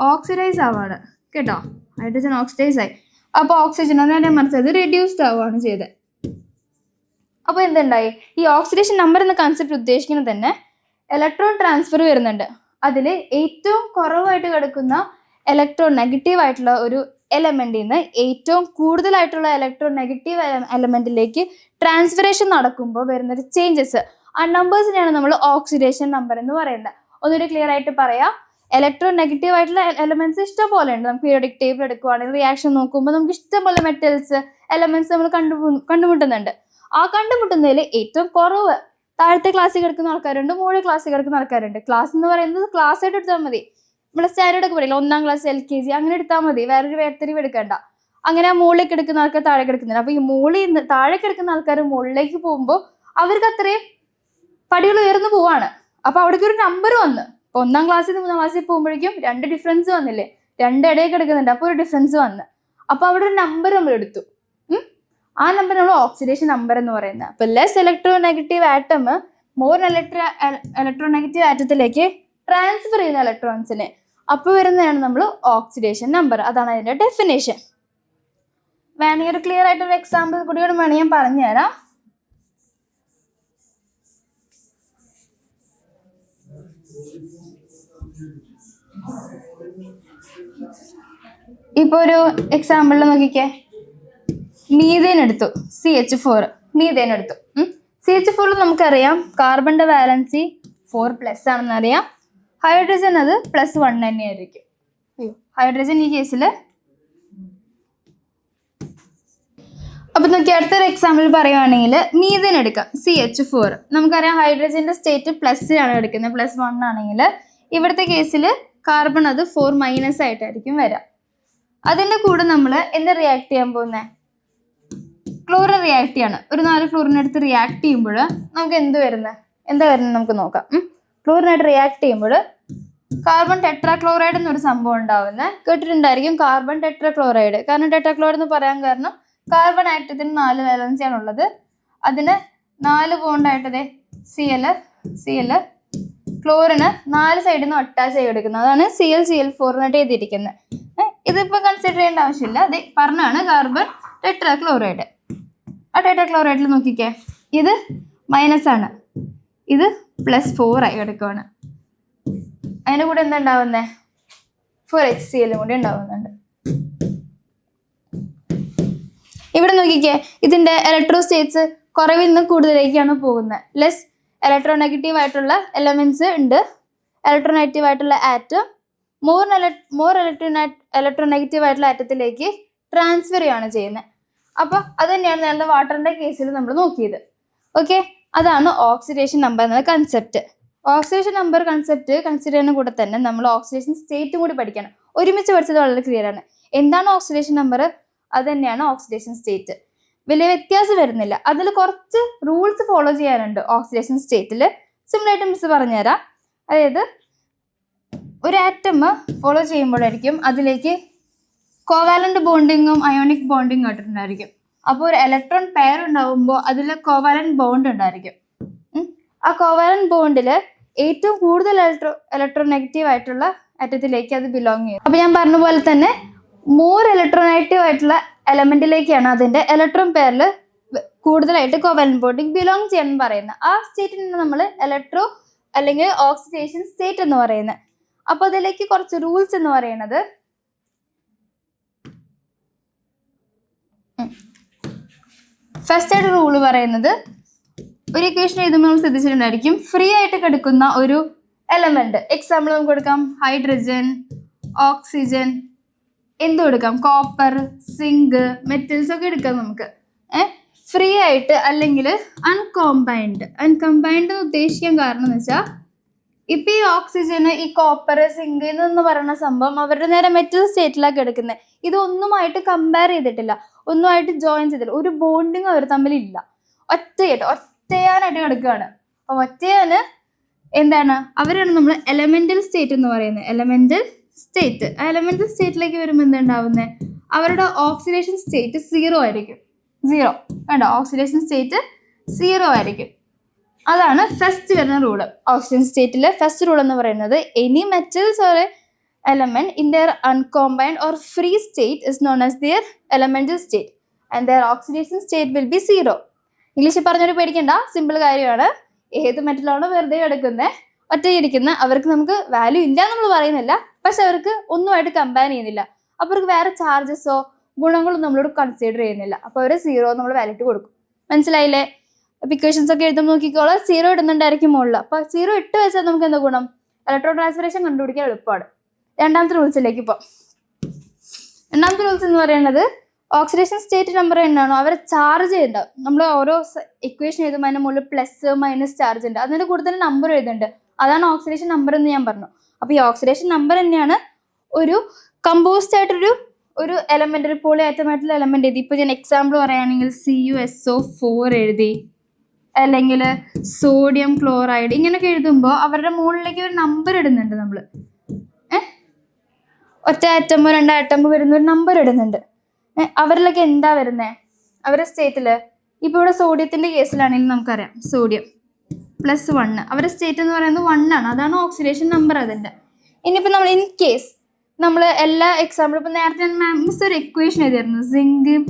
Speaker 1: ഓക്സിഡൈസ് ആവാണ് കേട്ടോ, ഹൈഡ്രജൻ ഓക്സിഡൈസ് ആയി. അപ്പോൾ ഓക്സിജൻ നേരെ മറിച്ച് അത് റെഡ്യൂസ്ഡ് ആവുകയാണ് ചെയ്തത്. അപ്പോൾ എന്തുണ്ടായി? ഈ ഓക്സിഡേഷൻ നമ്പർ എന്ന കൺസെപ്റ്റ് ഉദ്ദേശിക്കുന്നത് തന്നെ ഇലക്ട്രോൺ ട്രാൻസ്ഫർ വരുന്നുണ്ട്. അതിൽ ഏറ്റവും കുറവായിട്ട് കിടക്കുന്ന ഇലക്ട്രോൺ നെഗറ്റീവ് ആയിട്ടുള്ള ഒരു എലമെന്റിൽ നിന്ന് ഏറ്റവും കൂടുതലായിട്ടുള്ള ഇലക്ട്രോൺ നെഗറ്റീവ് എലമെന്റിലേക്ക് ട്രാൻസ്ഫറേഷൻ നടക്കുമ്പോൾ വരുന്നൊരു ചേഞ്ചസ്, ആ നമ്പേഴ്സിനെയാണ് നമ്മൾ ഓക്സിഡേഷൻ നമ്പർ എന്ന് പറയുന്നത്. ഒന്നുകൂടി ക്ലിയർ ആയിട്ട് പറയാം, ഇലക്ട്രോൺ നെഗറ്റീവ് ആയിട്ടുള്ള എലമെന്റ്സ് ഇഷ്ടം പോലെ ഉണ്ട്. നമുക്ക് പീരിയോഡിക് ടേബിൾ എടുക്കുവാണെങ്കിൽ റിയാക്ഷൻ നോക്കുമ്പോൾ നമുക്ക് ഇഷ്ടംപോലെ മെറ്റൽസ് എലമെന്റ്സ് നമ്മൾ കണ്ടുമുട്ടുന്നുണ്ട്. ആ കണ്ടുമുട്ടുന്നതിൽ ഏറ്റവും കുറവ് താഴത്തെ ക്ലാസ്സിൽ കിടക്കുന്ന ആൾക്കാരുണ്ട്, മുകളിൽ ക്ലാസ്സിൽ കിടക്കുന്ന ആൾക്കാരുണ്ട്. ക്ലാസ് എന്ന് പറയുന്നത് ക്ലാസ് ആയിട്ട് എടുത്താൽ മതി. നമ്മളെ സ്റ്റാൻഡേർഡ് ഒക്കെ പറയില്ല, 1ാം ക്ലാസ് LKG അങ്ങനെ എടുത്താൽ മതി, വേറൊരു വേർതിരിവ് എടുക്കണ്ട. അങ്ങനെ മുകളിൽ കിടക്കുന്ന ആൾക്കാർ താഴെ കിടക്കുന്നില്ല. അപ്പൊ ഈ മുകളിൽ താഴെ കിടക്കുന്ന ആൾക്കാർ മുകളിലേക്ക് പോകുമ്പോൾ അവർക്ക് അത്രയും പടികൾ ഉയർന്നു പോവാണ്. അപ്പൊ അവിടേക്ക് ഒരു നമ്പർ വന്ന്, ഇപ്പൊ 1ാം ക്ലാസ്സിൽ നിന്ന് 3ാം ക്ലാസ്സിൽ പോകുമ്പോഴേക്കും 2 ഡിഫറൻസ് വന്നില്ലേ, 2 ഇടയിൽ കിടക്കുന്നുണ്ട്, അപ്പൊ ഒരു ഡിഫറൻസ് വന്ന്. അപ്പൊ അവിടെ ഒരു നമ്പർ നമ്മൾ എടുത്തു. ആ നമ്പർ നമ്മൾ ഓക്സിഡേഷൻ നമ്പർ എന്ന് പറയുന്നത്. അപ്പൊ less electronegative atom more electronegative ആറ്റത്തിലേക്ക് ട്രാൻസ്ഫർ ചെയ്യുന്ന ഇലക്ട്രോൺസിനെ അപ്പൊ വരുന്നതാണ് നമ്മൾ ഓക്സിഡേഷൻ നമ്പർ. അതാണ് അതിന്റെ ഡെഫിനേഷൻ. വേണമെങ്കിൽ ഒരു ക്ലിയർ ആയിട്ട് ഒരു എക്സാമ്പിൾ കൂടി വേണമെങ്കിൽ ഞാൻ പറഞ്ഞുതരാം. ഇപ്പൊ ഒരു എക്സാമ്പിളിൽ നോക്കിക്കേ, മീഥേൻ എടുത്തു, CH4 മീഥേൻ എടുത്തു. CH4 നമുക്കറിയാം കാർബണിന്റെ വാലൻസി 4+ ആണെന്ന് അറിയാം. ഹൈഡ്രജൻ അത് +1 തന്നെയായിരിക്കും. ഹൈഡ്രജൻ ഈ കേസിൽ. അപ്പൊ നോക്കി അടുത്തൊരു എക്സാമ്പിൾ പറയുവാണെങ്കിൽ മീഥേൻ എടുക്കാം, CH4. നമുക്കറിയാം ഹൈഡ്രജന്റെ സ്റ്റേറ്റ് പ്ലസ്സിലാണ് എടുക്കുന്നത്, +1 ആണെങ്കിൽ. ഇവിടുത്തെ കേസിൽ കാർബൺ അത് 4- ആയിട്ടായിരിക്കും വരാം. അതിന്റെ കൂടെ നമ്മൾ എന്താ റിയാക്ട് ചെയ്യാൻ പോകുന്നത്? ക്ലോറിൻ റിയാക്ട് ചെയ്യാണ്. ഒരു 4 ക്ലോറിൻ എടുത്ത് റിയാക്ട് ചെയ്യുമ്പോൾ നമുക്ക് എന്താ വരുന്നത് നമുക്ക് നോക്കാം. ക്ലോറിനായിട്ട് റിയാക്ട് ചെയ്യുമ്പോൾ കാർബൺ ടെട്രാക്ലോറൈഡ് എന്നൊരു സംഭവം ഉണ്ടാവുന്നത് കേട്ടിട്ടുണ്ടായിരിക്കും. കാർബൺ ടെട്രാക്ലോറൈഡ്, കാരണം ടെട്രാക്ലോറൈഡ് എന്ന് പറയാൻ കാരണം കാർബൺ ആറ്റത്തിന് 4 വാലൻസിയാണ് ഉള്ളത്. അതിന് 4 ബോണ്ടായിട്ട് Cl ക്ലോറിന് 4 സൈഡിൽ നിന്ന് അറ്റാച്ച് ചെയ്തെടുക്കുന്നത്. അതാണ് Cl എഴുതിയിരിക്കുന്നത്. ഇതിപ്പോൾ കൺസിഡർ ചെയ്യേണ്ട ആവശ്യമില്ല, അത് പറഞ്ഞാണ് കാർബൺ ടെട്രാക്ലോറൈഡ്. ആ ടെട്രാക്ലോറൈഡിൽ നോക്കിക്കേ, ഇത് -ആണ്, ഇത് +4 ആയി കിടക്കുവാണ്. അതിൻ്റെ കൂടെ എന്താ ഉണ്ടാവുന്നത്? 4HCl കൂടി ഉണ്ടാവുന്നുണ്ട്. ഇവിടെ നോക്കിക്കേ, ഇതിന്റെ ഇലക്ട്രോസ്റ്റേറ്റ്സ് കുറവിൽ നിന്ന് കൂടുതലേക്കാണ് പോകുന്നത്. ലെസ് ഇലക്ട്രോനെഗറ്റീവ് ആയിട്ടുള്ള എലമെന്റ്സ് ഉണ്ട്, ഇലക്ട്രോനെഗറ്റീവ് ആയിട്ടുള്ള ആറ്റം മോർ ഇലക്ട്രോനെഗറ്റീവ് ആയിട്ടുള്ള ആറ്റത്തിലേക്ക് ട്രാൻസ്ഫർ ചെയ്യാണ് ചെയ്യുന്നത്. അപ്പൊ അത് തന്നെയാണ് നേരത്തെ വാട്ടറിന്റെ കേസിൽ നമ്മൾ നോക്കിയത്. ഓക്കെ, അതാണ് ഓക്സിഡേഷൻ നമ്പർ എന്ന concept. Oxidation number concept consider ചെയ്യുന്ന കൂടെ തന്നെ നമ്മൾ ഓക്സിഡേഷൻ സ്റ്റേറ്റും കൂടി പഠിക്കണം. ഒരുമിച്ച് പഠിച്ചത് വളരെ ക്ലിയർ ആണ്. എന്താണ് ഓക്സിഡേഷൻ നമ്പർ? അത് തന്നെയാണ് ഓക്സിഡേഷൻ സ്റ്റേറ്റ്. വലിയ വ്യത്യാസം വരുന്നില്ല. അതിൽ കുറച്ച് റൂൾസ് ഫോളോ ചെയ്യാനുണ്ട് ഓക്സിഡേഷൻ സ്റ്റേറ്റിൽ. സിമ്പിളായിട്ട് മിസ് പറഞ്ഞുതരാം. അതായത് ഒരു ആറ്റം ഫോളോ ചെയ്യുമ്പോഴായിരിക്കും അതിലേക്ക് കോവാലന്റ് ബോണ്ടിങ്ങും അയോണിക് ബോണ്ടിങ്ങും ആയിട്ടുണ്ടായിരിക്കും. അപ്പോൾ ഒരു ഇലക്ട്രോൺ പെയർ ഉണ്ടാവുമ്പോൾ അതിൽ കോവാലന്റ് ബോണ്ട് ഉണ്ടായിരിക്കും. ആ കോവാലന്റ് ബോണ്ടിൽ ഏറ്റവും കൂടുതൽ ഇലക്ട്രോനെഗറ്റീവ് ആയിട്ടുള്ള ആറ്റത്തിലേക്ക് അത് ബിലോങ് ചെയ്യും. അപ്പൊ ഞാൻ പറഞ്ഞ പോലെ തന്നെ മോർ ഇലക്ട്രോനെഗറ്റീവ് ആയിട്ടുള്ള എലമെന്റിലേക്കാണ് അതിന്റെ ഇലക്ട്രോൺ പെയറിൽ കൂടുതലായിട്ട് കോവാലന്റ് ബോണ്ടിങ് ബിലോങ് ചെയ്യാൻ പറയുന്നത്. ആ സ്റ്റേറ്റിനാണ് നമ്മൾ ഇലക്ട്രോ അല്ലെങ്കിൽ ഓക്സിഡേഷൻ സ്റ്റേറ്റ് എന്ന് പറയുന്നത്. അപ്പൊ അതിലേക്ക് കുറച്ച് റൂൾസ് എന്ന് പറയുന്നത്, ഫസ്റ്റ് ആയിട്ട് റൂള് പറയുന്നത്, ഒരു ഇക്വേഷൻ എഴുതുമ്പോൾ നമ്മൾ ശ്രദ്ധിച്ചിട്ടുണ്ടായിരിക്കും, ഫ്രീ ആയിട്ട് കിടക്കുന്ന ഒരു എലമെന്റ്, എക്സാമ്പിൾ നമുക്ക് കൊടുക്കാം ഹൈഡ്രജൻ, ഓക്സിജൻ, എന്ത് കൊടുക്കാം, കോപ്പർ, സിങ്ക്, മെറ്റൽസ് ഒക്കെ എടുക്കാം നമുക്ക് ഫ്രീ ആയിട്ട്, അല്ലെങ്കിൽ അൺകോമ്പൈൻഡ്. അൺകമ്പൈൻഡ് എന്ന് ഉദ്ദേശിക്കാൻ കാരണം എന്ന് വെച്ചാൽ ഇപ്പൊ ഈ ഓക്സിജന്, ഈ കോപ്പർ, സിങ്ക് എന്ന് പറയുന്ന സംഭവം അവരുടെ നേരെ മെറ്റൽ സ്റ്റേറ്റിലാണ് കിടക്കുന്നത്. ഇതൊന്നുമായിട്ട് കമ്പയർ ചെയ്തിട്ടില്ല, ഒന്നുമായിട്ട് ജോയിൻ ചെയ്തിട്ടില്ല, ഒരു ബോണ്ടിങ് അവർ തമ്മിലില്ല. ഒറ്റയാനായിട്ട് കിടക്കുകയാണ്. അപ്പൊ ഒറ്റയാന് എന്താണ്, അവരാണ് നമ്മൾ എലമെന്റൽ സ്റ്റേറ്റ് എന്ന് പറയുന്നത്. Elemental state. ആ എലമെന്റൽ സ്റ്റേറ്റിലേക്ക് വരുമ്പോൾ എന്താ ഉണ്ടാവുന്നത്? അവരുടെ ഓക്സിഡേഷൻ സ്റ്റേറ്റ് 0 ആയിരിക്കും. 0 വേണ്ട, ഓക്സിഡേഷൻ സ്റ്റേറ്റ് 0 ആയിരിക്കും. അതാണ് ഫസ്റ്റ് വരുന്ന റൂള്. ഓക്സിജൻ സ്റ്റേറ്റിലെ ഫസ്റ്റ് റൂൾ എന്ന് പറയുന്നത്, any metals or element in their uncombined or free state is known as their elemental state and their oxidation state will be 0. ഇംഗ്ലീഷിൽ പറഞ്ഞൊരു പേടിക്കണ്ട, സിമ്പിൾ കാര്യമാണ്. ഏത് മെറ്റലാണോ വെറുതെ കിടക്കുന്നത്, ഒറ്റയിരിക്കുന്ന, അവർക്ക് നമുക്ക് വാല്യൂ ഇല്ല നമ്മൾ പറയുന്നില്ല, പക്ഷെ അവർക്ക് ഒന്നുമായിട്ട് കമ്പയർ ചെയ്യുന്നില്ല. അപ്പോൾ അവർക്ക് വേറെ ചാർജസോ ഗുണങ്ങളോ നമ്മളോട് കൺസിഡർ ചെയ്യുന്നില്ല. അപ്പോൾ അവർ 0 നമ്മൾ വാല്യൂ കൊടുക്കും. മനസ്സിലായില്ലേ? ഇക്വേഷൻസ് ഒക്കെ എഴുതുമ്പോൾ നോക്കിക്കോളാം, 0 ഇടുന്നുണ്ടായിരിക്കും മുകളിൽ. അപ്പോൾ 0 ഇട്ട് വെച്ചാൽ നമുക്ക് എന്താ ഗുണം? ഇലക്ട്രോൺ ട്രാൻസ്ഫറേഷൻ കണ്ടുപിടിക്കാൻ എളുപ്പമാണ്. രണ്ടാമത്തെ റൂൾസിലേക്ക് ഇപ്പോൾ. രണ്ടാമത്തെ റൂൾസ് എന്ന് പറയുന്നത്, ഓക്സിഡേഷൻ സ്റ്റേറ്റ് നമ്പർ എന്നാണോ അവരെ ചാർജ് ഉണ്ടാവും. നമ്മൾ ഓരോ ഇക്വേഷൻ എഴുതുമ്പോൾ അതിൻ്റെ മുകളിൽ പ്ലസ് മൈനസ് ചാർജ് ഉണ്ട്, അതിൻ്റെ കൂടെ തന്നെ നമ്പർ എഴുതുന്നുണ്ട്. അതാണ് ഓക്സിഡേഷൻ നമ്പർ എന്ന് ഞാൻ പറഞ്ഞു. അപ്പോൾ ഈ ഓക്സിഡേഷൻ നമ്പർ തന്നെയാണ് ഒരു കമ്പോസ്റ്റ് ആയിട്ടൊരു എലമെന്റ്, ഒരു പോളി ആറ്റമായിട്ടുള്ള എലമെന്റ് എഴുതി. ഇപ്പോൾ ഞാൻ എക്സാമ്പിൾ പറയുകയാണെങ്കിൽ CuSO4 എഴുതി, അല്ലെങ്കിൽ സോഡിയം ക്ലോറൈഡ്, ഇങ്ങനെയൊക്കെ എഴുതുമ്പോൾ അവരുടെ മുകളിലേക്ക് ഒരു നമ്പർ ഇടുന്നുണ്ട്. നമ്മൾ ഒറ്റ ആറ്റമോ 2 ആറ്റമോ വരുന്ന ഒരു നമ്പർ ഇടുന്നുണ്ട്. അവരിലൊക്കെ എന്താ വരുന്നത് അവരുടെ സ്റ്റേറ്റിൽ? ഇപ്പോൾ ഇവിടെ സോഡിയത്തിൻ്റെ കേസിലാണെങ്കിൽ നമുക്കറിയാം സോഡിയം +1, അവരുടെ സ്റ്റേറ്റ് എന്ന് പറയുന്നത് 1 ആണ്. അതാണ് ഓക്സിഡേഷൻ നമ്പർ അതിൻ്റെ. ഇനിയിപ്പോൾ നമ്മൾ ഇൻ കേസ് നമ്മൾ എല്ലാ എക്സാമ്പിളും, ഇപ്പോൾ നേരത്തെ ഞാൻ ഒരു ഇക്വേഷൻ എഴുതിയായിരുന്നു, സിങ്കും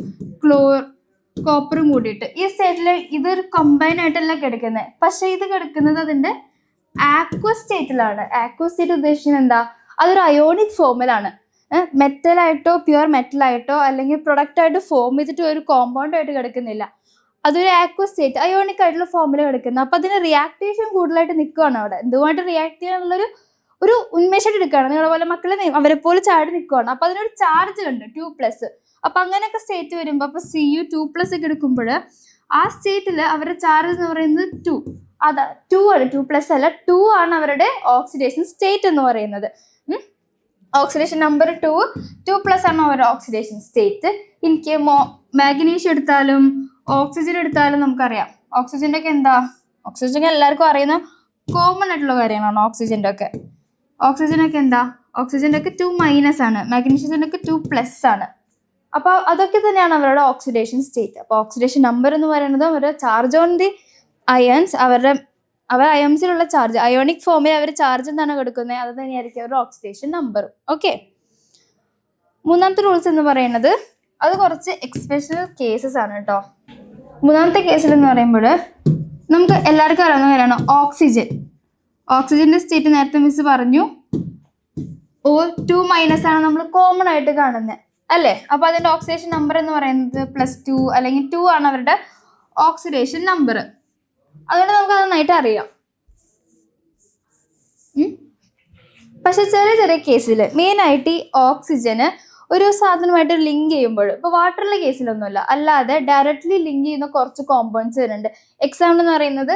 Speaker 1: കോപ്പറും കൂടിയിട്ട് ഈ സ്റ്റേറ്റിൽ ഇതൊരു കമ്പൈൻ ആയിട്ടല്ല കിടക്കുന്നത്. പക്ഷേ ഇത് കിടക്കുന്നത് അതിൻ്റെ ആക്വ സ്റ്റേറ്റിലാണ്. ആക്വ സ്റ്റേറ്റ് ഉദ്ദേശിക്കുന്നത് എന്താ? അതൊരു അയോണിക് ഫോമിലാണ്. മെറ്റലായിട്ടോ പ്യുവർ മെറ്റലായിട്ടോ അല്ലെങ്കിൽ പ്രൊഡക്റ്റായിട്ട് ഫോം ചെയ്തിട്ട് ഒരു കോമ്പൗണ്ടായിട്ട് കിടക്കുന്നില്ല. അതൊരു ആക്വ സ്റ്റേറ്റ് അയോണിക് ആയിട്ടുള്ള ഫോമിൽ കിടക്കുന്നത്. അപ്പോൾ അതിന് റിയാക്ടേഷൻ കൂടുതലായിട്ട് നിൽക്കുകയാണ് അവിടെ. എന്തുമായിട്ട് റിയാക്ട് ചെയ്യാനുള്ളൊരു ഉന്മേഷമായിട്ട് എടുക്കുകയാണ്. നിങ്ങളെ പോലെ മക്കളെ അവരെ പോലെ ചാടി നിൽക്കുകയാണ്. അപ്പോൾ അതിനൊരു ചാർജ് ഉണ്ട് 2+. അപ്പോൾ അങ്ങനെയൊക്കെ സ്റ്റേറ്റ് വരുമ്പോൾ അപ്പോൾ Cu2+ ഒക്കെ എടുക്കുമ്പോൾ ആ സ്റ്റേറ്റിൽ അവരുടെ ചാർജ് എന്ന് പറയുന്നത് 2. അതാ 2 ആണ്, 2+ അല്ല, 2 ആണ് അവരുടെ ഓക്സിഡേഷൻ സ്റ്റേറ്റ് എന്ന് പറയുന്നത്. ഓക്സിഡേഷൻ നമ്പർ 2+ ആണ് അവരുടെ ഓക്സിഡേഷൻ സ്റ്റേറ്റ്. എനിക്ക് മാഗ്നീഷ്യം എടുത്താലും ഓക്സിജൻ എടുത്താലും നമുക്കറിയാം. ഓക്സിജൻ്റെ ഒക്കെ എന്താ? ഓക്സിജൻ എല്ലാവർക്കും അറിയുന്ന കോമൺ ആയിട്ടുള്ള കാര്യങ്ങളാണ്. ഓക്സിജനൊക്കെ എന്താ? ഓക്സിജൻ്റെ ഒക്കെ 2- ആണ്, മാഗ്നീഷ്യത്തിൻ്റെ ഒക്കെ 2+ ആണ്. അപ്പോൾ അതൊക്കെ തന്നെയാണ് അവരുടെ ഓക്സിഡേഷൻ സ്റ്റേറ്റ്. അപ്പോൾ ഓക്സിഡേഷൻ നമ്പർ എന്ന് പറയുന്നത് അവരുടെ ചാർജ് ഓൺ ദി അയൺസ്, അവർ അയൺസിലുള്ള ചാർജ്, അയോണിക് ഫോമിൽ അവർ ചാർജ് എന്താണ് കൊടുക്കുന്നത് അത് തന്നെയായിരിക്കും അവരുടെ ഓക്സിഡേഷൻ നമ്പറും. ഓക്കെ, മൂന്നാമത്തെ റൂൾസ് എന്ന് പറയുന്നത് അത് കുറച്ച് എക്സ്പെഷ്യൽ കേസസ് ആണ് കേട്ടോ. മൂന്നാമത്തെ കേസിൽ എന്ന് പറയുമ്പോൾ നമുക്ക് എല്ലാവർക്കും അറിയാവുന്ന കാര്യമാണ് ഓക്സിജൻ്റെ സ്റ്റേറ്റ്. നേരത്തെ മിസ് പറഞ്ഞു O2- ആണ് നമ്മൾ കോമൺ ആയിട്ട് കാണുന്നത് അല്ലേ? അപ്പോൾ അതിൻ്റെ ഓക്സിഡേഷൻ നമ്പർ എന്ന് പറയുന്നത് +2 അല്ലെങ്കിൽ 2 ആണ് അവരുടെ ഓക്സിഡേഷൻ നമ്പർ. അതുകൊണ്ട് നമുക്ക് അത് നന്നായിട്ട് അറിയാം. പക്ഷെ ചെറിയ കേസിൽ മെയിനായിട്ട് ഈ ഓക്സിജന് ഒരു സാധനമായിട്ട് ലിങ്ക് ചെയ്യുമ്പോൾ, ഇപ്പോൾ വാട്ടറിലെ കേസിലൊന്നുമില്ല, അല്ലാതെ ഡയറക്റ്റ്ലി ലിങ്ക് ചെയ്യുന്ന കുറച്ച് കോമ്പൗണ്ട്സ് വരുന്നുണ്ട്. എക്സാമ്പിൾ എന്ന് പറയുന്നത്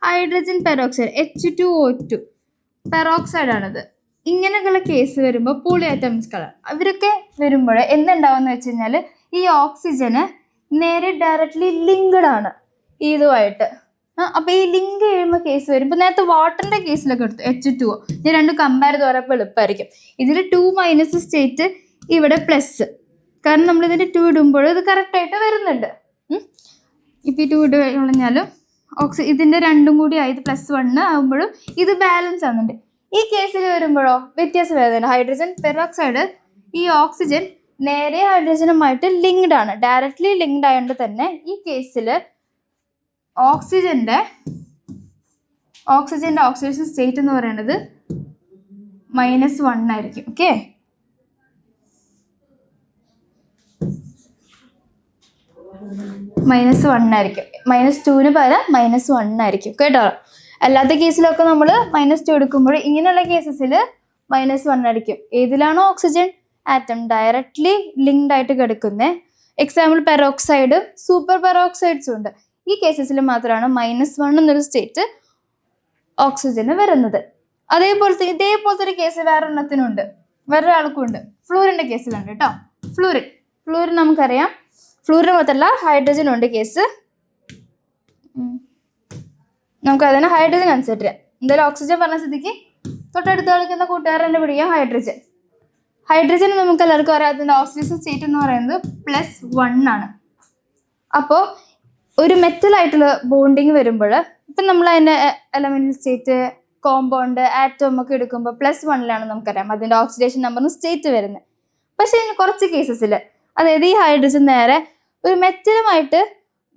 Speaker 1: ഹൈഡ്രജൻ പെറോക്സൈഡ്, H2O2 പെറോക്സൈഡ് ആണിത്. ഇങ്ങനെയൊക്കെയുള്ള കേസ് വരുമ്പോൾ പോളി ആറ്റംസുകൾ അവരൊക്കെ വരുമ്പോൾ എന്തുണ്ടാവുമെന്ന് വെച്ച് കഴിഞ്ഞാൽ ഈ ഓക്സിജന് നേരെ ഡയറക്റ്റ്ലി ലിങ്ക്ഡ് ആണ് ഇതുമായിട്ട്. അപ്പോൾ ഈ ലിങ്ക് ചെയ്യുമ്പോൾ കേസ് വരും. ഇപ്പോൾ നേരത്തെ വാട്ടറിൻ്റെ കേസിലൊക്കെ എടുത്തു H2O, ഇത് രണ്ടും കമ്പയർ ചെയ്ത് പറയുമ്പോൾ എളുപ്പമായിരിക്കും. ഇതിൽ 2- സ്റ്റേറ്റ്, ഇവിടെ +, കാരണം നമ്മളിതിൻ്റെ 2 ഇടുമ്പോൾ ഇത് കറക്റ്റായിട്ട് വരുന്നുണ്ട്. ഇപ്പോൾ ഈ 2 ഇട്ട് കളഞ്ഞാലും ഇതിൻ്റെ രണ്ടും കൂടി ആയത് +1 ആകുമ്പോഴും ഇത് ബാലൻസ് ആകുന്നുണ്ട്. ഈ കേസിൽ വരുമ്പോഴോ വ്യത്യാസം വരുന്നുണ്ട്. ഹൈഡ്രജൻ പെറോക്സൈഡ്, ഈ ഓക്സിജൻ നേരെ ഹൈഡ്രജനുമായിട്ട് ലിങ്ക്ഡ് ആണ്, ഡയറക്റ്റ്ലി ലിങ്ക്ഡ് ആയതുകൊണ്ട് തന്നെ ഈ കേസിൽ ഓക്സിജൻ്റെ ഓക്സിഡേഷൻ സ്റ്റേറ്റ് എന്ന് പറയുന്നത് -1 ആയിരിക്കും. ഓക്കെ, -1 ആയിരിക്കും. -2 പകരം -1 ആയിരിക്കും കേട്ടോ. അല്ലാത്ത കേസിലൊക്കെ നമ്മൾ -2 എടുക്കുമ്പോൾ ഇങ്ങനെയുള്ള കേസസിൽ -1 ആയിരിക്കും. ഏതിലാണോ ഓക്സിജൻ ആറ്റം ഡയറക്റ്റ്ലി ലിങ്ക്ഡ് ആയിട്ട് കിടക്കുന്നത്, എക്സാമ്പിൾ പെറോക്സൈഡ്, സൂപ്പർ പെറോക്സൈഡ്സും ഉണ്ട്. ഈ കേസസിൽ മാത്രമാണ് -1 എന്നൊരു സ്റ്റേറ്റ് ഓക്സിജന് വരുന്നത്. ഇതേപോലത്തെ ഒരു കേസ് വേറൊരെണ്ണത്തിനുണ്ട്, വേറൊരാൾക്കും ഉണ്ട്. ഫ്ലൂറിൻ്റെ കേസിലുണ്ട് കേട്ടോ. ഫ്ലൂറിൻ നമുക്കറിയാം. ഫ്ലൂറിന് മാത്രമല്ല ഹൈഡ്രജനുണ്ട് കേസ്. നമുക്ക് അതിനെ ഹൈഡ്രജൻ കൺസിഡർ ചെയ്യാം. എന്തായാലും ഓക്സിജൻ പറഞ്ഞ സ്ഥിതിക്ക് തൊട്ടടുത്ത് കളിക്കുന്ന കൂട്ടുകാരനെ പിടിക്കാം ഹൈഡ്രജൻ നമുക്ക് എല്ലാവർക്കും അറിയാം. അതിൻ്റെ ഓക്സിഡേഷൻ സ്റ്റേറ്റ് എന്ന് പറയുന്നത് +1 ആണ്. അപ്പോൾ ഒരു മെറ്റലായിട്ടുള്ള ബോണ്ടിങ് വരുമ്പോൾ ഇപ്പം നമ്മൾ അതിൻ്റെ എലമെൻ്റൽ സ്റ്റേറ്റ്, കോമ്പൗണ്ട്, ആറ്റം ഒക്കെ എടുക്കുമ്പോൾ +1 നമുക്കറിയാം അതിൻ്റെ ഓക്സിഡേഷൻ നമ്പറിന് സ്റ്റേറ്റ് വരുന്നത്. പക്ഷേ ഇതിന് കുറച്ച് കേസസിൽ, അതായത് ഈ ഹൈഡ്രജൻ നേരെ ഒരു മെറ്റലുമായിട്ട്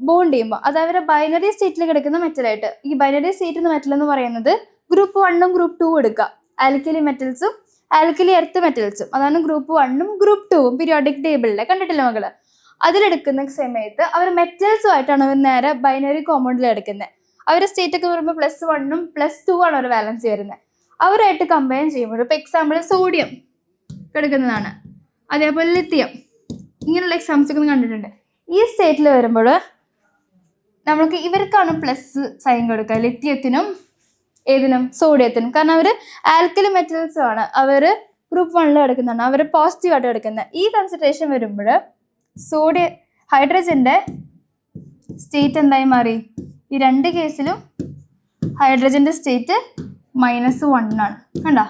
Speaker 1: ബോണ്ട് ചെയ്യുമ്പോൾ, അത് അവരുടെ ബൈനറി സ്റ്റേറ്റിൽ കിടക്കുന്ന മെറ്റലായിട്ട്, ഈ ബൈനറി സ്റ്റേറ്റ് മെറ്റൽ എന്ന് പറയുന്നത് ഗ്രൂപ്പ് 1ഉം ഗ്രൂപ്പ് 2ഉം എടുക്കുക. ആൽക്കലി മെറ്റൽസും ആൽക്കലി എർത്ത് മെറ്റൽസും, അതാണ് ഗ്രൂപ്പ് 1ഉം ഗ്രൂപ്പ് 2ഉം പീരിയോഡിക് ടേബിളിലെ കണ്ടിട്ടില്ല മകള്. അതിലെടുക്കുന്ന സമയത്ത് അവർ മെറ്റൽസുമായിട്ടാണ് അവർ നേരെ ബൈനറി കോമ്പൗണ്ടിൽ എടുക്കുന്നത്. അവരുടെ സ്റ്റേറ്റ് ഒക്കെ പറയുമ്പോൾ +1ഉം +2 ആണ് അവർ ബാലൻസ് വരുന്നത്. അവരായിട്ട് കമ്പയർ ചെയ്യുമ്പോൾ ഇപ്പോൾ എക്സാമ്പിൾ സോഡിയം കിടക്കുന്നതാണ്, അതേപോലെ ലിത്തിയം ഇങ്ങനെയുള്ള എക്സാംസ് ഒക്കെ കണ്ടിട്ടുണ്ട്. ഈ സ്റ്റേറ്റിൽ വരുമ്പോൾ നമ്മൾക്ക് ഇവർക്കാണ് പ്ലസ് സൈൻ കൊടുക്കുക, ലിഥിയത്തിനും ഏതിനും സോഡിയത്തിനും. കാരണം അവർ ആൽക്കലി മെറ്റൽസും ആണ്, അവർ ഗ്രൂപ്പ് 1 എടുക്കുന്നതാണ്, അവർ പോസിറ്റീവായിട്ട് എടുക്കുന്നത്. ഈ കൺസെൻട്രേഷൻ വരുമ്പോൾ ഹൈഡ്രജൻ്റെ സ്റ്റേറ്റ് എന്തായി മാറി? ഈ 2 കേസിലും ഹൈഡ്രജൻ്റെ സ്റ്റേറ്റ് -1 ആണ്. കണ്ടോ,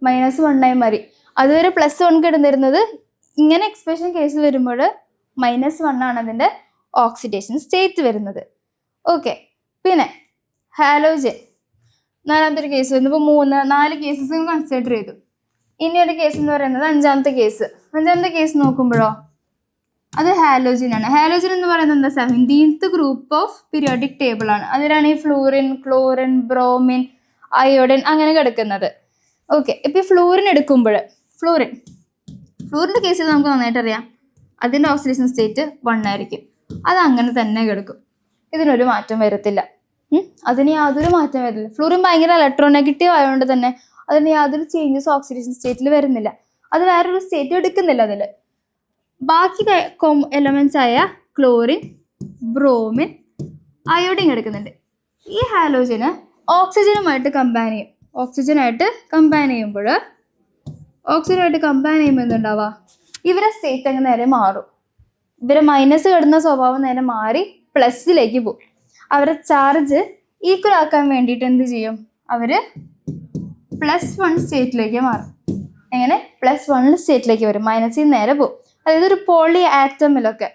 Speaker 1: -1 മാറി. അതുവരെ +1 കിടന്നിരുന്നത് ഇങ്ങനെ എക്സ്പ്രഷൻ കേസ് വരുമ്പോൾ -1 ആണ് അതിൻ്റെ ഓക്സിഡേഷൻ സ്റ്റേറ്റ് വരുന്നത്. ഓക്കെ, പിന്നെ ഹാലോജൻ 4ാമത്തെ ഒരു കേസ് വരുന്നു. ഇപ്പോൾ 4 കേസസ് കൺസിഡർ ചെയ്തു. ഇനി ഒരു കേസ് എന്ന് പറയുന്നത് 5ാമത്തെ കേസ്. 5ാമത്തെ കേസ് നോക്കുമ്പോഴോ അത് ഹാലോജൻ ആണ്. ഹാലോജൻ എന്ന് പറയുന്നത് എന്താ? 17th group of periodic table ആണ്. അതിലാണ് ഈ ഫ്ലൂറിൻ, ക്ലോറിൻ, ബ്രോമിൻ, അയോഡിൻ അങ്ങനെ കിടക്കുന്നത്. ഓക്കെ, ഇപ്പം ഈ ഫ്ലൂറിൻ എടുക്കുമ്പോൾ ഫ്ലൂറിൻ്റെ കേസിൽ നമുക്ക് നന്നായിട്ട് അറിയാം അതിൻ്റെ ഓക്സിഡേഷൻ സ്റ്റേറ്റ് 1 ആയിരിക്കും. അത് അങ്ങനെ തന്നെ കിടക്കും, ഇതിനൊരു മാറ്റം വരത്തില്ല. അതിന് യാതൊരു മാറ്റം വരില്ല. ഫ്ലൂറിൻ ഭയങ്കര ഇലക്ട്രോനെഗറ്റീവ് ആയതുകൊണ്ട് തന്നെ അതിന് യാതൊരു ചേഞ്ചസ് ഓക്സിഡേഷൻ സ്റ്റേറ്റിൽ വരുന്നില്ല. അത് വേറൊരു സ്റ്റേറ്റ് എടുക്കുന്നില്ല അതിൽ. ബാക്കി എലമെൻറ്റ്സ് ആയ ക്ലോറിൻ, ബ്രോമിൻ, അയോഡിൻ എടുക്കുന്നുണ്ട്. ഈ ഹാലോജന് ഓക്സിജനുമായിട്ട് കമ്പൈൻ ചെയ്യും. ഓക്സിജനുമായിട്ട് കമ്പൈൻ ചെയ്യുമ്പോൾ എന്തുണ്ടാവുക? ഇവരെ സ്റ്റേറ്റ് അങ്ങ് നേരെ മാറും. ഇവരെ മൈനസ് കിടന്ന സ്വഭാവം നേരെ മാറി പ്ലസ്സിലേക്ക് പോകും. അവരെ ചാർജ് ഈക്വൽ ആക്കാൻ വേണ്ടിയിട്ട് എന്ത് ചെയ്യും? അവർ +1 സ്റ്റേറ്റിലേക്ക് മാറും. എങ്ങനെ? +1 സ്റ്റേറ്റിലേക്ക് വരും, മൈനസിൽ നേരെ പോകും. അതായത് ഒരു പോളി ആറ്റമിലൊക്കെ.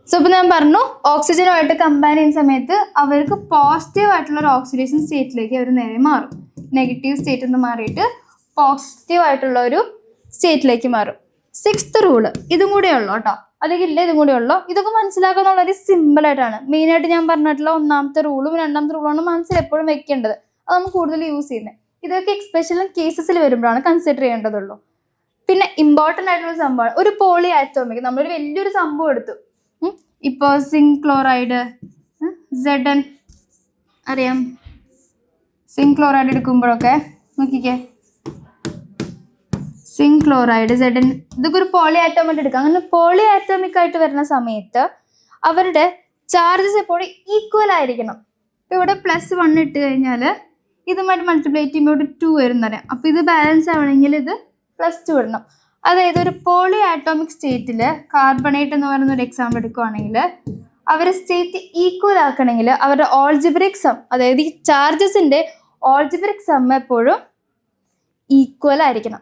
Speaker 1: സോ ഇപ്പം ഞാൻ പറഞ്ഞു, ഓക്സിജനുമായിട്ട് കമ്പൈൻ ചെയ്യുന്ന സമയത്ത് അവർക്ക് പോസിറ്റീവ് ആയിട്ടുള്ള ഒരു ഓക്സിഡേഷൻ സ്റ്റേറ്റിലേക്ക് അവർ നേരെ മാറും. നെഗറ്റീവ് സ്റ്റേറ്റിൽ നിന്ന് മാറിയിട്ട് പോസിറ്റീവ് ആയിട്ടുള്ള ഒരു സ്റ്റേറ്റിലേക്ക് മാറും. 6th റൂള് ഇതും കൂടെ ഉള്ളൂ കേട്ടോ, അല്ലെങ്കിൽ ഇല്ല ഇതും കൂടെ ഉള്ളൂ. ഇതൊക്കെ മനസ്സിലാക്കാൻ വളരെ സിമ്പിളായിട്ടാണ്. മെയിനായിട്ട് ഞാൻ പറഞ്ഞിട്ടുള്ള 1ാമത്തെ റൂളും 2ാമത്തെ റൂളാണ് മനസ്സിൽ എപ്പോഴും വെക്കേണ്ടത്. അത് നമ്മൾ കൂടുതൽ യൂസ് ചെയ്യുന്നത്. ഇതൊക്കെ എക്സ്പെഷ്യൽ കേസസിൽ വരുമ്പോഴാണ് കൺസിഡർ ചെയ്യേണ്ടതുള്ളൂ. പിന്നെ ഇമ്പോർട്ടൻ്റ് ആയിട്ടുള്ള സംഭവമാണ് ഒരു പോളി ആറ്റോമിക്. നമ്മളൊരു വലിയൊരു സംഭവം എടുത്തു. ഇപ്പോൾ സിങ്ക് ക്ലോറൈഡ്, Zn അറിയാം. സിങ്ക് ക്ലോറൈഡ് എടുക്കുമ്പോഴൊക്കെ നോക്കിക്കേ, സിങ്ക് ക്ലോറൈഡ്, Zn, ഇതൊക്കെ ഒരു പോളി ആറ്റോമിക് എടുക്കാം. അങ്ങനെ പോളി ആറ്റോമിക് ആയിട്ട് വരുന്ന സമയത്ത് അവരുടെ ചാർജസ് എപ്പോഴും ഈക്വൽ ആയിരിക്കണം. ഇപ്പോൾ ഇവിടെ +1 ഇട്ട് കഴിഞ്ഞാൽ ഇതുമായിട്ട് മൾട്ടിപ്ലൈ ചെയ്യുമ്പോൾ 2 വരുന്നറിയാം. അപ്പോൾ ഇത് ബാലൻസ് ആവണമെങ്കിൽ ഇത് +2 ഇടണം. അതായത് ഒരു പോളി ആറ്റോമിക് സ്റ്റേറ്റിൽ കാർബണേറ്റ് എന്ന് പറയുന്ന ഒരു എക്സാമ്പിൾ എടുക്കുകയാണെങ്കിൽ അവരുടെ സ്റ്റേറ്റ് ഈക്വൽ ആക്കണമെങ്കിൽ അവരുടെ ഓൾജിബ്രിക് സം, അതായത് ഈ ചാർജസിൻ്റെ ഓൾജിബ്രിക് സം എപ്പോഴും ഈക്വൽ ആയിരിക്കണം.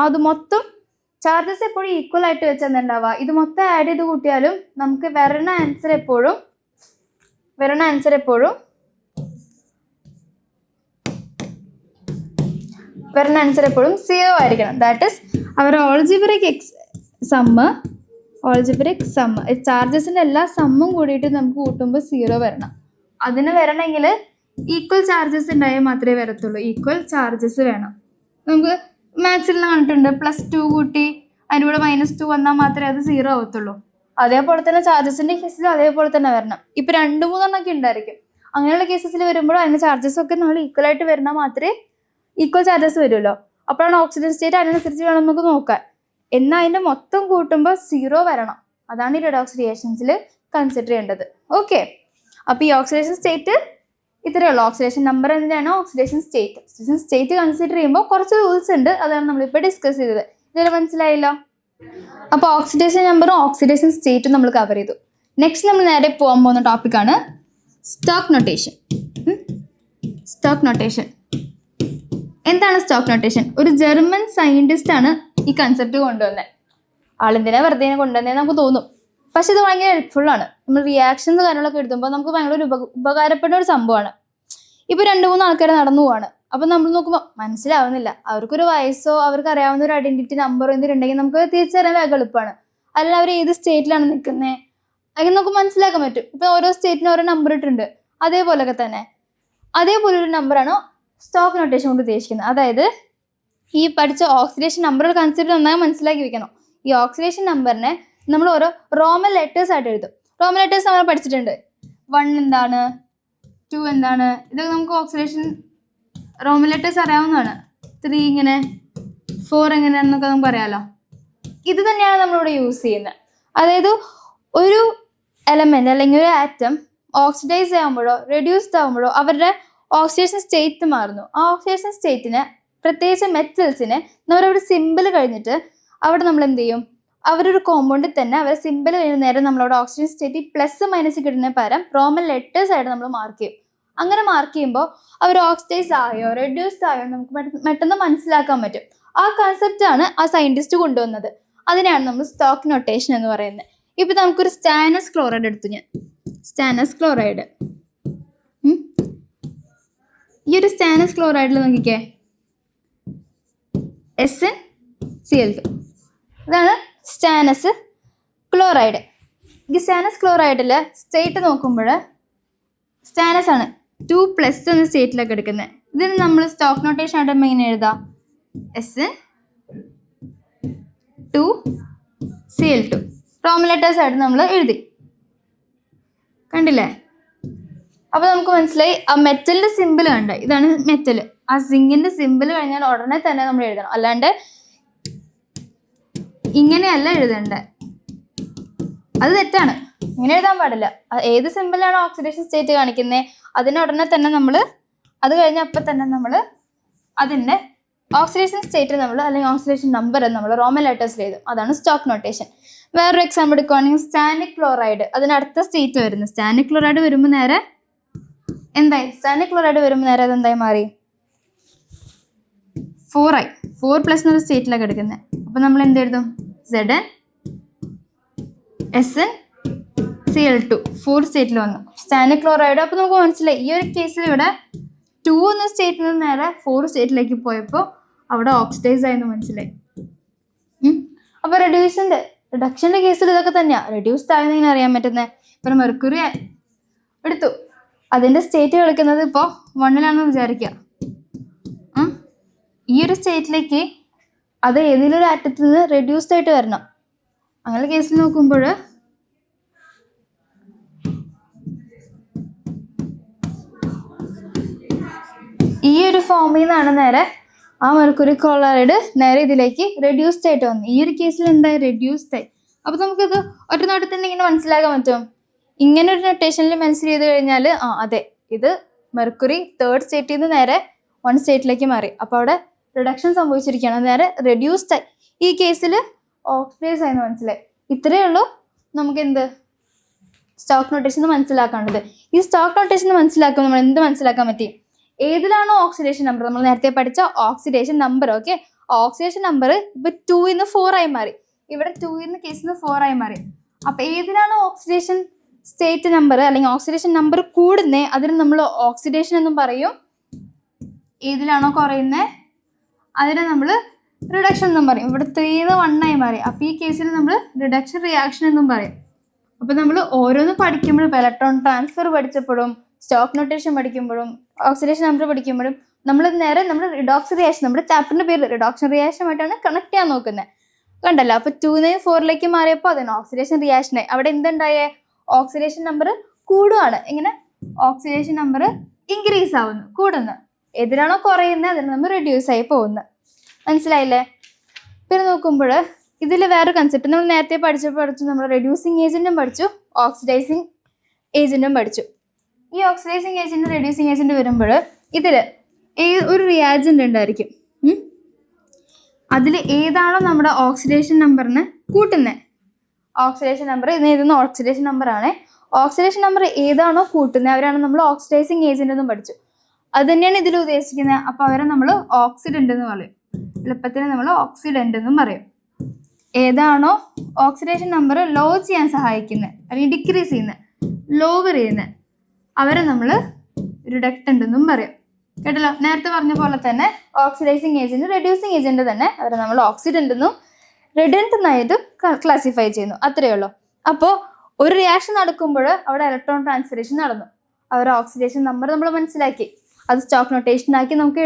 Speaker 1: അത് മൊത്തം ചാർജസ് എപ്പോഴും ഈക്വൽ ആയിട്ട് വെച്ചാൽ ഉണ്ടാവുക. ഇത് മൊത്തം ആഡ് ചെയ്ത് കൂട്ടിയാലും നമുക്ക് വരണ ആൻസർ എപ്പോഴും 0 ആയിരിക്കണം. That is our algebraic sum ചാർജസിൻ്റെ എല്ലാ സമ്മും കൂടിയിട്ട് നമുക്ക് കൂട്ടുമ്പോൾ 0 വരണം. അതിന് വരണമെങ്കിൽ ഈക്വൽ ചാർജസ് ഉണ്ടായാൽ മാത്രമേ വരത്തുള്ളൂ. ഈക്വൽ ചാർജസ് വേണം. നമുക്ക് മാത്സിൽ കണ്ടിട്ടുണ്ട്, +2 കൂട്ടി അതിൻ്റെ കൂടെ -2 വന്നാൽ മാത്രമേ അത് 0 ആവത്തുള്ളൂ. അതേപോലെ തന്നെ ചാർജസിൻ്റെ കേസിലും അതേപോലെ തന്നെ വരണം. ഇപ്പം 2-3 ഉണ്ടായിരിക്കും. അങ്ങനെയുള്ള കേസസിൽ വരുമ്പോൾ അതിൻ്റെ ചാർജസ് ഒക്കെ നമ്മൾ ഈക്വൽ ആയിട്ട് വരുന്നാൽ മാത്രമേ ഈക്വൽ ചാർജസ് വരുമല്ലോ. അപ്പോഴാണ് ഓക്സിജൻ സ്റ്റേറ്റ് അതിനനുസരിച്ച് വേണം നമുക്ക് നോക്കാൻ. എന്നാൽ അതിൻ്റെ മൊത്തം കൂട്ടുമ്പോൾ 0 വരണം. അതാണ് ഈ റിഡോക്സ് റിയാക്ഷൻസിൽ കൺസിഡർ ചെയ്യേണ്ടത്. ഓക്കെ, അപ്പോൾ ഈ ഓക്സിഡേഷൻ സ്റ്റേറ്റ് ഇത്രയേ ഉള്ളൂ. ഓക്സിഡേഷൻ നമ്പർ എന്തിനാണ്? ഓക്സിഡേഷൻ സ്റ്റേറ്റ് കൺസിഡർ ചെയ്യുമ്പോൾ കുറച്ച് റൂൾസ് ഉണ്ട്. അതാണ് നമ്മളിപ്പോൾ ഡിസ്കസ് ചെയ്തത്. ഇതുവരെ മനസ്സിലായല്ലോ? അപ്പോൾ ഓക്സിഡേഷൻ നമ്പറും ഓക്സിഡേഷൻ സ്റ്റേറ്റും നമ്മൾ കവർ ചെയ്തു. നെക്സ്റ്റ് നമ്മൾ നേരെ പോകാൻ പോകുന്ന ടോപ്പിക്കാണ് സ്റ്റോക്ക് നൊട്ടേഷൻ. എന്താണ് സ്റ്റോക്ക് നൊട്ടേഷൻ? ഒരു ജർമ്മൻ സയൻറ്റിസ്റ്റ് ആണ് ഈ കൺസെപ്റ്റ് കൊണ്ടുവന്നത്. ആളെന്തിനാ വെറുതെ കൊണ്ടുവന്നതെന്ന് നമുക്ക് തോന്നും, പക്ഷെ ഇത് ഭയങ്കര ഹെൽപ്ഫുള്ളാണ്. നമ്മൾ റിയാക്ഷൻസ് കാര്യങ്ങളൊക്കെ എഴുതുമ്പോൾ നമുക്ക് ഭയങ്കര ഉപകാരപ്പെടുന്ന ഒരു സംഭവമാണ്. ഇപ്പോൾ 2-3 ആൾക്കാർ നടന്നു പോവാണ്. അപ്പം നമ്മൾ നോക്കുമ്പോൾ മനസ്സിലാവുന്നില്ല, അവർക്കൊരു വയസ്സോ അവർക്ക് അറിയാവുന്ന ഒരു ഐഡന്റിറ്റി നമ്പറോ എന്തിനുണ്ടെങ്കിൽ നമുക്ക് തിരിച്ചറിയാൻ വേഗം എളുപ്പമാണ്. അല്ലെങ്കിൽ അവർ ഏത് സ്റ്റേറ്റിലാണ് നിൽക്കുന്നത് അങ്ങനെ നമുക്ക് മനസ്സിലാക്കാൻ പറ്റും. ഇപ്പം ഓരോ സ്റ്റേറ്റിനും ഓരോ നമ്പർ ഇട്ടുണ്ട്. അതേപോലൊക്കെ തന്നെ അതേപോലെ ഒരു നമ്പറാണ് സ്റ്റോക്ക് നൊട്ടേഷൻ കൊണ്ട് ഉദ്ദേശിക്കുന്നത്. അതായത് ഈ പഠിച്ച ഓക്സിഡേഷൻ നമ്പറുകൾ കൺസെപ്റ്റ് നന്നായി മനസ്സിലാക്കി വെക്കണം. ഈ ഓക്സിഡേഷൻ നമ്പറിനെ നമ്മൾ ഓരോ റോമൻ ലെറ്റേഴ്സ് ആയിട്ട് എഴുതും. റോമൻ ലെറ്റേഴ്സ് നമ്മൾ പഠിച്ചിട്ടുണ്ട്. 1 എന്താണ്, 2 എന്താണ്, ഇതൊക്കെ നമുക്ക് ഓക്സിഡേഷൻ റോമൻ ലെറ്റേഴ്സ് അറിയാവുന്നതാണ്. 3 ഇങ്ങനെ, 4 എങ്ങനെയാണെന്നൊക്കെ നമുക്ക് അറിയാമല്ലോ. ഇത് തന്നെയാണ് നമ്മളിവിടെ യൂസ് ചെയ്യുന്നത്. അതായത് ഒരു എലമെന്റ് അല്ലെങ്കിൽ ഒരു ആറ്റം ഓക്സിഡൈസ് ആകുമ്പോഴോ റെഡ്യൂസ്ഡ് ആകുമ്പോഴോ അവരുടെ ഓക്സിഡേഷൻ സ്റ്റേറ്റ് മാറുന്നു. ആ ഓക്സിഡേഷൻ സ്റ്റേറ്റിന് പ്രത്യേകിച്ച് മെറ്റൽസിന് നമ്മളവിടെ സിമ്പിൾ കഴിഞ്ഞിട്ട് അവിടെ നമ്മൾ എന്ത് ചെയ്യും, അവരൊരു കോമ്പൗണ്ടിൽ തന്നെ അവരെ സിമ്പിൾ കഴിഞ്ഞ നേരം നമ്മളവിടെ ഓക്സിജൻ സ്റ്റേറ്റ് പ്ലസ് മൈനസ് കിട്ടുന്നതിന് പകരം റോമൻ ലെറ്റേഴ്സ് ആയിട്ട് നമ്മൾ മാർക്ക് ചെയ്യും. അങ്ങനെ മാർക്ക് ചെയ്യുമ്പോൾ അവർ ഓക്സിഡൈസ് ആയോ റെഡ്യൂസ്ഡ് ആയോ നമുക്ക് പെട്ടെന്ന് മനസ്സിലാക്കാൻ പറ്റും. ആ കൺസെപ്റ്റ് ആണ് ആ സയന്റിസ്റ്റ് കൊണ്ടുവന്നത്. അതിനാണ് നമ്മൾ സ്റ്റോക്ക് നൊട്ടേഷൻ എന്ന് പറയുന്നത്. ഇപ്പൊ നമുക്കൊരു സ്റ്റാനസ് ക്ലോറൈഡ് എടുത്തു. ഞാൻ സ്റ്റാനസ് ക്ലോറൈഡ്, ഈ ഒരു സ്റ്റാനസ് ക്ലോറൈഡിൽ നോക്കിക്കേ, SnCl2, ഇതാണ് സ്റ്റാനസ് ക്ലോറൈഡ്. ഈ സ്റ്റാനസ് ക്ലോറൈഡിൽ സ്റ്റേറ്റ് നോക്കുമ്പോൾ സ്റ്റാനസ് ആണ് 2+ എന്ന സ്റ്റേറ്റിലൊക്കെ എടുക്കുന്നത്. ഇതിന് നമ്മൾ സ്റ്റോക്ക് നൊട്ടേഷൻ ആയിട്ട് എങ്ങനെ എഴുതാം, Sn2Cl2 റോമൻ ലെറ്റേഴ്സ് ആയിട്ട് നമ്മൾ എഴുതി. കണ്ടില്ലേ? അപ്പൊ നമുക്ക് മനസ്സിലായി ആ മെറ്റലിന്റെ സിമ്പിൾ കണ്ട, ഇതാണ് മെറ്റൽ. ആ സിങ്കിന്റെ സിമ്പിൾ കഴിഞ്ഞാൽ ഉടനെ തന്നെ നമ്മൾ എഴുതണം, അല്ലാണ്ട് ഇങ്ങനെയല്ല എഴുതണ്ടേ, അത് തെറ്റാണ്. ഇങ്ങനെ എഴുതാൻ പാടില്ല. ഏത് സിമ്പിളാണ് ഓക്സിഡേഷൻ സ്റ്റേറ്റ് കാണിക്കുന്നത് അതിന് ഉടനെ തന്നെ നമ്മൾ അത് കഴിഞ്ഞ അപ്പം തന്നെ നമ്മൾ അതിൻ്റെ ഓക്സിഡേഷൻ സ്റ്റേറ്റ് നമ്മൾ അല്ലെങ്കിൽ ഓക്സിഡേഷൻ നമ്പർ നമ്മൾ റോമൻ ലെറ്റേഴ്സിൽ എഴുതും. അതാണ് സ്റ്റോക്ക് നൊട്ടേഷൻ. വേറൊരു എക്സാമ്പിൾ എടുക്കുകയാണെങ്കിൽ സ്റ്റാനിക് ക്ലോറൈഡ്, അതിനടുത്ത സ്റ്റേറ്റ് വരുന്നത്. സ്റ്റാനിക് ക്ലോറൈഡ് വരുമ്പോൾ നേരെ എന്തായി, സ്റ്റാനിക് ക്ലോറൈഡ് വരുമ്പോൾ നേരെ അതെന്തായി മാറി, 4 4+ എന്നൊരു സ്റ്റേറ്റിലൊക്കെ എടുക്കുന്നത്. അപ്പം നമ്മൾ എന്ത് എഴുതും, ZnSnCl2 4 സ്റ്റേറ്റിൽ വന്നു സ്റ്റാനിക് ക്ലോറൈഡ്. അപ്പോൾ നമുക്ക് മനസ്സിലായി ഈ ഒരു കേസിൽ ഇവിടെ 2 എന്ന സ്റ്റേറ്റിൽ നിന്ന് നേരെ 4 സ്റ്റേറ്റിലേക്ക് പോയപ്പോൾ അവിടെ ഓക്സിഡൈസ് ആയെന്ന് മനസ്സിലായി. അപ്പോൾ റിഡക്ഷൻ്റെ കേസിൽ ഇതൊക്കെ തന്നെയാണ്. റെഡ്യൂസ്ഡ് ആയെന്ന് അറിയാൻ പറ്റുന്നത്. ഇപ്പം മെർക്കുറി എടുത്തു, അതിൻ്റെ സ്റ്റേറ്റ് കളിക്കുന്നത് ഇപ്പോൾ 1-ലാണെന്ന് വിചാരിക്കുക. ഈ ഒരു സ്റ്റേറ്റിലേക്ക് അത് ഏതെങ്കിലും ഒരു ആറ്റത്തിൽ നിന്ന് റെഡ്യൂസ്ഡ് ആയിട്ട് വരണം. അങ്ങനെ കേസിൽ നോക്കുമ്പോൾ ഈ ഒരു ഫോമിൽ നിന്നാണ് നേരെ ആ മെർക്കുറി ക്ലോറൈഡ് നേരെ ഇതിലേക്ക് റെഡ്യൂസ്ഡ് ആയിട്ട് വന്നു. ഈ ഒരു കേസിൽ എന്തായി, റെഡ്യൂസ്ഡ് ആയി. അപ്പോൾ നമുക്കിത് ഒറ്റ നോട്ടിൽ തന്നെ ഇങ്ങനെ മനസ്സിലാക്കാൻ പറ്റും. ഇങ്ങനെ ഒരു നൊട്ടേഷനിൽ മെൻഷൻ ചെയ്ത് കഴിഞ്ഞാൽ അതെ, ഇത് മെർക്കുറി 3rd സ്റ്റേറ്റിൽ നിന്ന് നേരെ 1 സ്റ്റേറ്റിലേക്ക് മാറി. അപ്പോൾ അവിടെ റിഡക്ഷൻ സംഭവിച്ചിരിക്കുകയാണ്, നേരെ റെഡ്യൂസ്ഡ് ആയി. ഈ കേസിൽ ഓക്സിഡൈസ് ആയെന്ന് മനസ്സിലായി. ഇത്രയേ ഉള്ളൂ നമുക്ക് എന്ത് സ്റ്റോക്ക് നൊട്ടേഷൻ മനസ്സിലാക്കേണ്ടത്. ഈ സ്റ്റോക്ക് നൊട്ടേഷൻ മനസ്സിലാക്കുമ്പോൾ നമ്മൾ എന്ത് മനസ്സിലാക്കാൻ പറ്റി, ഏതിലാണോ ഓക്സിഡേഷൻ നമ്പർ, നമ്മൾ നേരത്തെ പഠിച്ച oxidation number. Okay, oxidation number ഇപ്പൊ 2 4 ആയി മാറി. ഇവിടെ 2 കേസിൽ നിന്ന് 4 ആയി മാറി. അപ്പൊ ഏതിലാണോ ഓക്സിഡേഷൻ സ്റ്റേറ്റ് നമ്പർ അല്ലെങ്കിൽ ഓക്സിഡേഷൻ നമ്പർ കൂടുന്നേ അതിന് നമ്മൾ ഓക്സിഡേഷൻ എന്നും പറയും. ഏതിലാണോ കുറയുന്നത് അതിനെ നമ്മൾ റിഡക്ഷൻ എന്നും പറയും. ഇവിടെ 3 1 ആയി മാറി. അപ്പൊ ഈ കേസിൽ നമ്മൾ റിഡക്ഷൻ റിയാക്ഷൻ എന്നും പറയും. അപ്പൊ നമ്മൾ ഓരോന്ന് പഠിക്കുമ്പോഴും, ഇപ്പൊ ഇലക്ട്രോൺ ട്രാൻസ്ഫർ പഠിച്ചപ്പോഴും സ്റ്റോക്ക് നൊട്ടേഷൻ പഠിക്കുമ്പോഴും ഓക്സിഡേഷൻ നമ്പർ പഠിക്കുമ്പോഴും നമ്മൾ നേരെ നമ്മൾ റിഡോക്സ് റിയാക്ഷൻ, നമ്മുടെ ചാപ്റ്ററിന്റെ പേര് റിഡോക്ഷൻ റിയാക്ഷനുമായിട്ടാണ് കണക്ട് ചെയ്യാൻ നോക്കുന്നത്. കണ്ടല്ലോ? അപ്പൊ 2 4 മാറിയപ്പോൾ അതിന് ഓക്സിഡേഷൻ റിയാക്ഷനായി. അവിടെ എന്തുണ്ടായേ, ഓക്സിഡേഷൻ നമ്പർ കൂടുകയാണ്. ഇങ്ങനെ ഓക്സിഡേഷൻ നമ്പർ ഇൻക്രീസ് ആവുന്നു, കൂടുന്നു. ഏതിനാണോ കുറയുന്നത് അതിന് നമ്മൾ റെഡ്യൂസ് ആയി പോകുന്നത്. മനസ്സിലായില്ലേ? പിന്നെ നോക്കുമ്പോൾ ഇതിൽ വേറൊരു കൺസെപ്റ്റ് നമ്മൾ നേരത്തെ പഠിച്ചു. നമ്മൾ റെഡ്യൂസിങ് ഏജന്റും പഠിച്ചു, ഓക്സിഡൈസിങ് ഏജന്റും പഠിച്ചു. ഈ ഓക്സിഡൈസിങ് ഏജന്റ് റെഡ്യൂസിങ് ഏജന്റ് വരുമ്പോൾ ഇതിൽ ഒരു റിയാജന്റ് ഉണ്ടായിരിക്കും. അതിൽ ഏതാണോ നമ്മുടെ ഓക്സിഡേഷൻ നമ്പറിന് കൂട്ടുന്നത്, ഓക്സിഡേഷൻ നമ്പർ ഇതെന്ന് ഓക്സിഡേഷൻ നമ്പറാണ്. ഓക്സിഡേഷൻ നമ്പർ ഏതാണോ കൂട്ടുന്നത് അവരാണ് നമ്മൾ ഓക്സിഡൈസിങ് ഏജന്റ് എന്നും പഠിച്ചു. അത് തന്നെയാണ് ഇതിൽ ഉദ്ദേശിക്കുന്നത്. അപ്പോൾ അവരെ നമ്മൾ ഓക്സിഡന്റ് എന്ന് പറയും. എളുപ്പത്തിന് നമ്മൾ ഓക്സിഡന്റ് എന്നും പറയും. ഏതാണോ ഓക്സിഡേഷൻ നമ്പർ ലോ ചെയ്യാൻ സഹായിക്കുന്നത് അല്ലെങ്കിൽ ഡിക്രീസ് ചെയ്യുന്നത്, ലോവർ ചെയ്യുന്നത്, അവരെ നമ്മൾ റിഡക്റ്റന്റ് എന്നും പറയും. കേട്ടല്ലോ? നേരത്തെ പറഞ്ഞ പോലെ തന്നെ ഓക്സിഡൈസിങ് ഏജന്റ് റെഡ്യൂസിങ് ഏജന്റ് തന്നെ അവരെ നമ്മൾ ഓക്സിഡന്റ് എന്നും റിഡക്റ്റന്റ് എന്നായിട്ടും ക്ലാസിഫൈ ചെയ്യുന്നു. അത്രയേ ഉള്ളൂ. അപ്പോൾ ഒരു റിയാക്ഷൻ നടക്കുമ്പോൾ അവിടെ ഇലക്ട്രോൺ ട്രാൻസ്ഫറേഷൻ നടന്നു. അവരുടെ ഓക്സിഡേഷൻ നമ്പർ നമ്മൾ മനസ്സിലാക്കി, അത് സ്റ്റോക്ക് നൊട്ടേഷൻ ആക്കി നമുക്ക്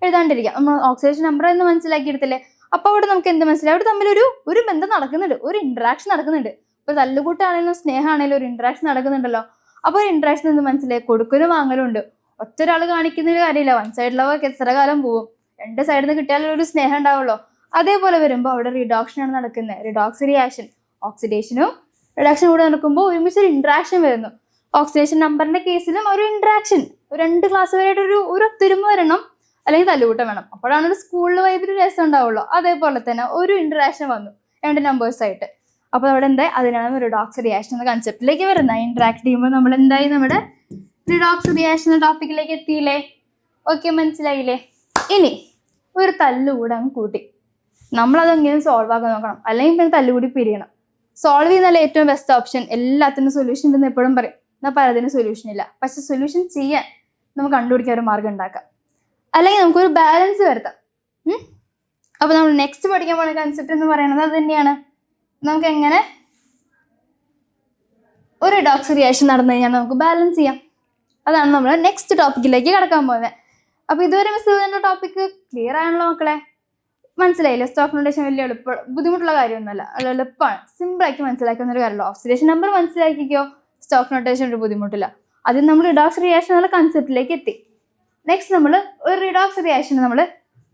Speaker 1: എഴുതാണ്ടിരിക്കാം. നമ്മൾ ഓക്സിഡേഷൻ നമ്പർ എന്ന് മനസ്സിലാക്കി എടുത്തില്ലേ? അപ്പോൾ അവിടെ നമുക്ക് എന്ത് മനസ്സിലായി, അവിടെ തമ്മിൽ ഒരു ബന്ധം നടക്കുന്നുണ്ട്, ഒരു ഇന്ററാക്ഷൻ നടക്കുന്നുണ്ട്. ഇപ്പോൾ തല്ലുകൂട്ടാണെങ്കിലും സ്നേഹമാണെങ്കിലും ഒരു ഇന്ററാക്ഷൻ നടക്കുന്നുണ്ടല്ലോ. അപ്പോൾ ഒരു ഇന്ററാക്ഷൻ എന്ന് മനസ്സിലായി, കൊടുക്കലും വാങ്ങലും ഉണ്ട്. ഒറ്റ ഒരാൾ കാണിക്കുന്ന കാര്യമില്ല. 1 സൈഡ് ലവ് എത്ര കാലം പോവും, 2 സൈഡിൽ നിന്ന് കിട്ടിയാലും ഒരു സ്നേഹം ഉണ്ടാവുള്ളൂ. അതേപോലെ വരുമ്പോൾ അവിടെ റിഡോക്ഷൻ ആണ് നടക്കുന്നത്, റിഡോക്സ് റിയാക്ഷൻ. ഓക്സിഡേഷനും റിഡക്ഷനും കൂടെ നടക്കുമ്പോൾ ഒരുമിച്ച് ഒരു ഇൻട്രാക്ഷൻ വരുന്നു. ഓക്സിഡേഷൻ നമ്പറിന്റെ കേസിലും ഒരു ഇൻട്രാക്ഷൻ, 2 ക്ലാസ് വരെയായിട്ട് ഒരു ഒത്തൊരുമ വരണം, അല്ലെങ്കിൽ തല്ലുകൂട്ടം വേണം. അപ്പോഴാണ് ഒരു സ്കൂളിൽ വൈബിൽ രസം ഉണ്ടാവുള്ളൂ. അതേപോലെ തന്നെ ഒരു ഇൻട്രാക്ഷൻ വന്നു 2 നമ്പേഴ്സ് ആയിട്ട്. അപ്പോൾ അവിടെ എന്തായി, അതിനാണ് റിഡോക്സ് റിയാക്ഷൻ എന്ന കൺസെപ്റ്റിലേക്ക് വരുന്നത്. ഇന്ററാക്ട് ചെയ്യുമ്പോൾ നമ്മൾ എന്തായി, നമ്മുടെ റിഡോക്സ് റിയാക്ഷൻ എന്ന ടോപ്പിക്കിലേക്ക് എത്തിയില്ലേ? ഓക്കെ, മനസ്സിലായില്ലേ? ഇനി ഒരു തല്ലുകൂടെ അങ്ങ് കൂട്ടി നമ്മളതെങ്ങനെ സോൾവ് ആക്കാൻ നോക്കണം, അല്ലെങ്കിൽ പിന്നെ തല്ലുകൂടി പിരിയണം. സോൾവ് ചെയ്യുന്നതല്ല ഏറ്റവും ബെസ്റ്റ് ഓപ്ഷൻ. എല്ലാത്തിനും സൊല്യൂഷൻ ഉണ്ടെന്ന് എപ്പോഴും പറയും, എന്നാൽ പലതിനും സൊല്യൂഷൻ ഇല്ല. പക്ഷെ സൊല്യൂഷൻ ചെയ്യാൻ നമുക്ക് കണ്ടുപിടിക്കാൻ ഒരു മാർഗം ഉണ്ടാക്കാം, അല്ലെങ്കിൽ നമുക്കൊരു ബാലൻസ് വരുത്താം. അപ്പോൾ നമ്മൾ നെക്സ്റ്റ് പഠിക്കാൻ പോകുന്ന കൺസെപ്റ്റ് എന്ന് പറയുന്നത് അത് തന്നെയാണ്. നമുക്ക് എങ്ങനെ ഒരു റിഡോക്സ് റിയാക്ഷൻ നടന്നു കഴിഞ്ഞാൽ നമുക്ക് ബാലൻസ് ചെയ്യാം. അതാണ് നമ്മൾ നെക്സ്റ്റ് ടോപ്പിക്കിലേക്ക് കടക്കാൻ പോകുന്നത്. അപ്പോൾ ഇതുവരെ മിസ് ചെയ്ത ടോപ്പിക്ക് ക്ലിയർ ആണല്ലോ മക്കളെ? മനസ്സിലായില്ലേ? സ്റ്റോക്ക് നൊട്ടേഷൻ വലിയ ബുദ്ധിമുട്ടുള്ള കാര്യമൊന്നുമല്ല, എളുപ്പമാണ്, സിമ്പിളാക്കി മനസ്സിലാക്കുന്ന ഒരു കാര്യമല്ലോ. ഓക്സിഡേഷൻ നമ്പർ മനസ്സിലാക്കിക്കോ, സ്റ്റോക്ക് നൊട്ടേഷൻ ഒരു ബുദ്ധിമുട്ടില്ല. അതിന് നമ്മൾ റിഡോക്സ് റിയാക്ഷൻ എന്നുള്ള കൺസെപ്റ്റിലേക്ക് എത്തി. നെക്സ്റ്റ് നമ്മൾ ഒരു റിഡോക്സ് റിയാക്ഷൻ നമ്മൾ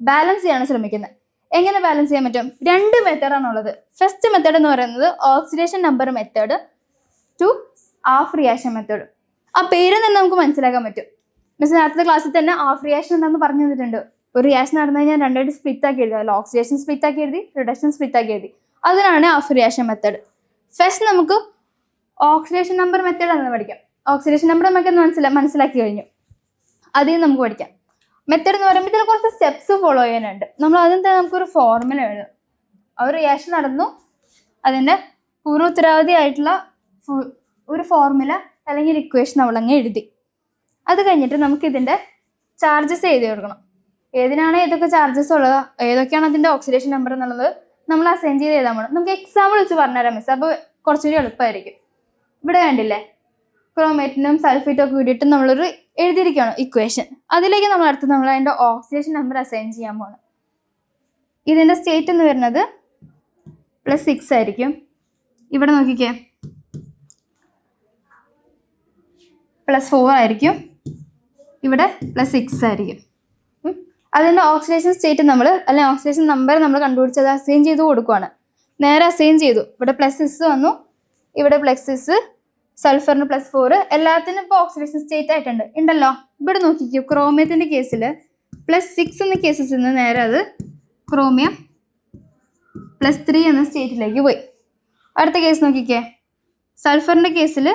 Speaker 1: ബാലൻസ് ചെയ്യാൻ ശ്രമിക്കുന്നത്. എങ്ങനെ ബാലൻസ് ചെയ്യാൻ പറ്റും? 2 മെത്തേഡാണുള്ളത്. ഫസ്റ്റ് മെത്തേഡ് എന്ന് പറയുന്നത് oxidation number method to half reaction method. ആ പേര് തന്നെ നമുക്ക് മനസ്സിലാക്കാൻ പറ്റും. മിസ് നേരത്തെ ക്ലാസ്സിൽ തന്നെ ഹാഫ് റിയാക്ഷൻ എന്താണെന്ന് പറഞ്ഞു തന്നിട്ടുണ്ട്. ഒരു റിയാക്ഷൻ നടന്നു കഴിഞ്ഞാൽ 2 സ്പ്ലിറ്റ് ആക്കി എഴുതി, അല്ല ഓക്സിഡേഷൻ സ്പ്ലിറ്റ് ആക്കി എഴുതി, റിഡക്ഷൻ സ്പ്ലിറ്റ് ആക്കി എഴുതി. അതിനാണ് ഹാഫ് റിയാക്ഷൻ മെത്തേഡ്. ഫസ്റ്റ് നമുക്ക് ഓക്സിഡേഷൻ നമ്പർ മെത്തേഡ് എന്ന് പഠിക്കാം. ഓക്സിഡേഷൻ നമ്പർ നമുക്ക് മനസ്സിലാക്കി കഴിഞ്ഞു, അതിൽ നമുക്ക് പഠിക്കാം. മെത്തേഡ് എന്ന് പറയുമ്പോൾ ഇതിൽ കുറച്ച് സ്റ്റെപ്സ് ഫോളോ ചെയ്യാനുണ്ട്. നമ്മൾ ആദ്യം തന്നെ നമുക്കൊരു ഫോർമുല എഴുതും. ആ ഒരു റിയാക്ഷൻ നടന്നു, അതിൻ്റെ പൂർണ്ണ ഉത്തരവാദിയായിട്ടുള്ള ഒരു ഫോർമുല അല്ലെങ്കിൽ ഇക്വേഷൻ നമ്മളങ്ങ് എഴുതി. അത് കഴിഞ്ഞിട്ട് നമുക്ക് ഇതിൻ്റെ ചാർജസ് എഴുതി കൊടുക്കണം. ഏതിനാണ് ഏതൊക്കെ ചാർജസ് ഉള്ളത്, ഏതൊക്കെയാണ് അതിൻ്റെ ഓക്സിഡേഷൻ നമ്പർ എന്നുള്ളത് നമ്മൾ അസൈൻ ചെയ്ത് എഴുതാൻ വേണം. നമുക്ക് എക്സാമ്പിൾ വെച്ച് പറഞ്ഞുതരാം മിസ്, അപ്പോൾ കുറച്ചുകൂടി എളുപ്പമായിരിക്കും. ഇവിടെ കണ്ടില്ലേ, ക്രോമേറ്റിനും സൾഫേറ്റും ഒക്കെ കൂടിയിട്ട് നമ്മളൊരു എഴുതിയിരിക്കുകയാണ് ഇക്വേഷൻ. അതിലേക്ക് നമ്മൾ അതിൻ്റെ ഓക്സിഡേഷൻ നമ്പർ അസൈൻ ചെയ്യാൻ പോകണം. ഇതിൻ്റെ സ്റ്റേറ്റ് എന്ന് വരുന്നത് +6 ആയിരിക്കും. ഇവിടെ നോക്കിക്കേ, +4 ആയിരിക്കും, ഇവിടെ +6 ആയിരിക്കും. അതിൻ്റെ ഓക്സിഡേഷൻ സ്റ്റേറ്റ് അല്ലെങ്കിൽ ഓക്സിഡേഷൻ നമ്പർ നമ്മൾ കണ്ടുപിടിച്ചത് അസൈൻ ചെയ്ത് കൊടുക്കുകയാണ്. നേരെ അസൈൻ ചെയ്തു. ഇവിടെ +6 വന്നു, ഇവിടെ +6, സൾഫറിന് +4, എല്ലാത്തിനും ഇപ്പോൾ ഓക്സിഡേഷൻ സ്റ്റേറ്റ് ആയിട്ടുണ്ട് ഉണ്ടല്ലോ. ഇവിടെ നോക്കിക്കോ, ക്രോമിയത്തിൻ്റെ കേസിൽ +6 എന്ന കേസിൽ നിന്ന് നേരെ അത് ക്രോമിയം +3 എന്ന സ്റ്റേറ്റിലേക്ക് പോയി. അടുത്ത കേസ് നോക്കിക്കേ, സൾഫറിൻ്റെ കേസിൽ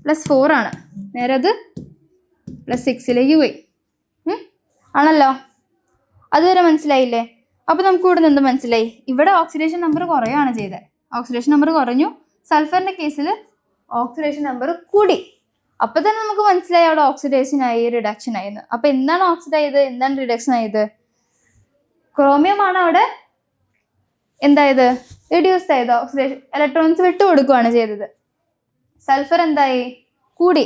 Speaker 1: +4 ആണ്, നേരെ അത് +6ലേക്ക് പോയി. ആണല്ലോ, അതുവരെ മനസ്സിലായില്ലേ? അപ്പോൾ നമുക്ക് ഇവിടെ നിന്ന് മനസ്സിലായി, ഇവിടെ ഓക്സിഡേഷൻ നമ്പർ കുറയുകയാണ് ചെയ്തത്. ഓക്സിഡേഷൻ നമ്പർ കുറഞ്ഞു, സൾഫറിൻ്റെ കേസിൽ ഓക്സിഡേഷൻ നമ്പർ കൂടി. അപ്പോൾ തന്നെ നമുക്ക് മനസ്സിലായി അവിടെ ഓക്സിഡേഷൻ ആയി, റിഡക്ഷൻ ആയിരുന്നു. അപ്പോൾ എന്താണ് ഓക്സിഡ് ആയത്, എന്താണ് റിഡക്ഷൻ ആയത്? ക്രോമിയമാണ് അവിടെ എന്തായത്, റിഡ്യൂസ് ആയത്, ഓക്സിഡേഷൻ ഇലക്ട്രോൺസ് വിട്ടു കൊടുക്കുകയാണ് ചെയ്തത്. സൾഫർ എന്തായി, കൂടി.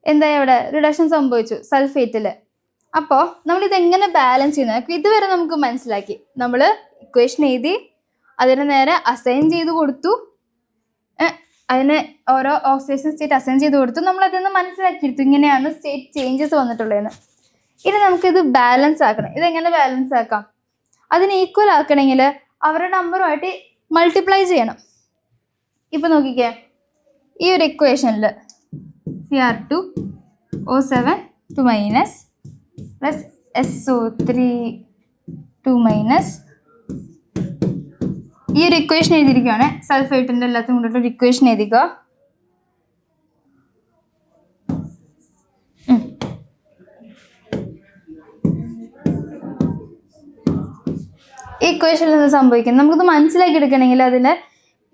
Speaker 1: എന്തായി, അവിടെ റിഡക്ഷൻ സംഭവിച്ചു സൾഫേറ്റിൽ. അപ്പോൾ നമ്മളിതെങ്ങനെ ബാലൻസ് ചെയ്യുന്നത് ഇതുവരെ നമുക്ക് മനസ്സിലാക്കി. നമ്മൾ ഇക്വേഷൻ എഴുതി, അതിന് നേരെ അസൈൻ ചെയ്ത് കൊടുത്തു, അതിന് ഓരോ ഓക്സിഡേഷൻ സ്റ്റേറ്റ് അസൈൻ ചെയ്ത് കൊടുത്തു. നമ്മളതിൽ നിന്ന് മനസ്സിലാക്കിയെടുത്തു ഇങ്ങനെയാണ് സ്റ്റേറ്റ് ചേഞ്ചസ് വന്നിട്ടുള്ളതെന്ന്. ഇനി നമുക്കിത് ബാലൻസ് ആക്കണം. ഇതെങ്ങനെ ബാലൻസ് ആക്കാം? അതിന് ഈക്വൽ ആക്കണമെങ്കിൽ അവരുടെ നമ്പറുമായിട്ട് മൾട്ടിപ്ലൈ ചെയ്യണം. ഇപ്പം നോക്കിക്കേ, ഈ ഒരു ഇക്വേഷനിൽ Cr2O7 2- SO3 2-, ഈ ഒരു ഇക്വേഷൻ എഴുതിയിരിക്കുകയാണ്. സൾഫേറ്റിൻ്റെ എല്ലാത്തും കൊണ്ടിട്ട് ഒരു ഇക്വേഷൻ എഴുതിക്കുക. ഈ ഇക്വേഷനിൽ നിന്ന് സംഭവിക്കുന്നത് നമുക്കിത് മനസ്സിലാക്കി എടുക്കണമെങ്കിൽ അതിന്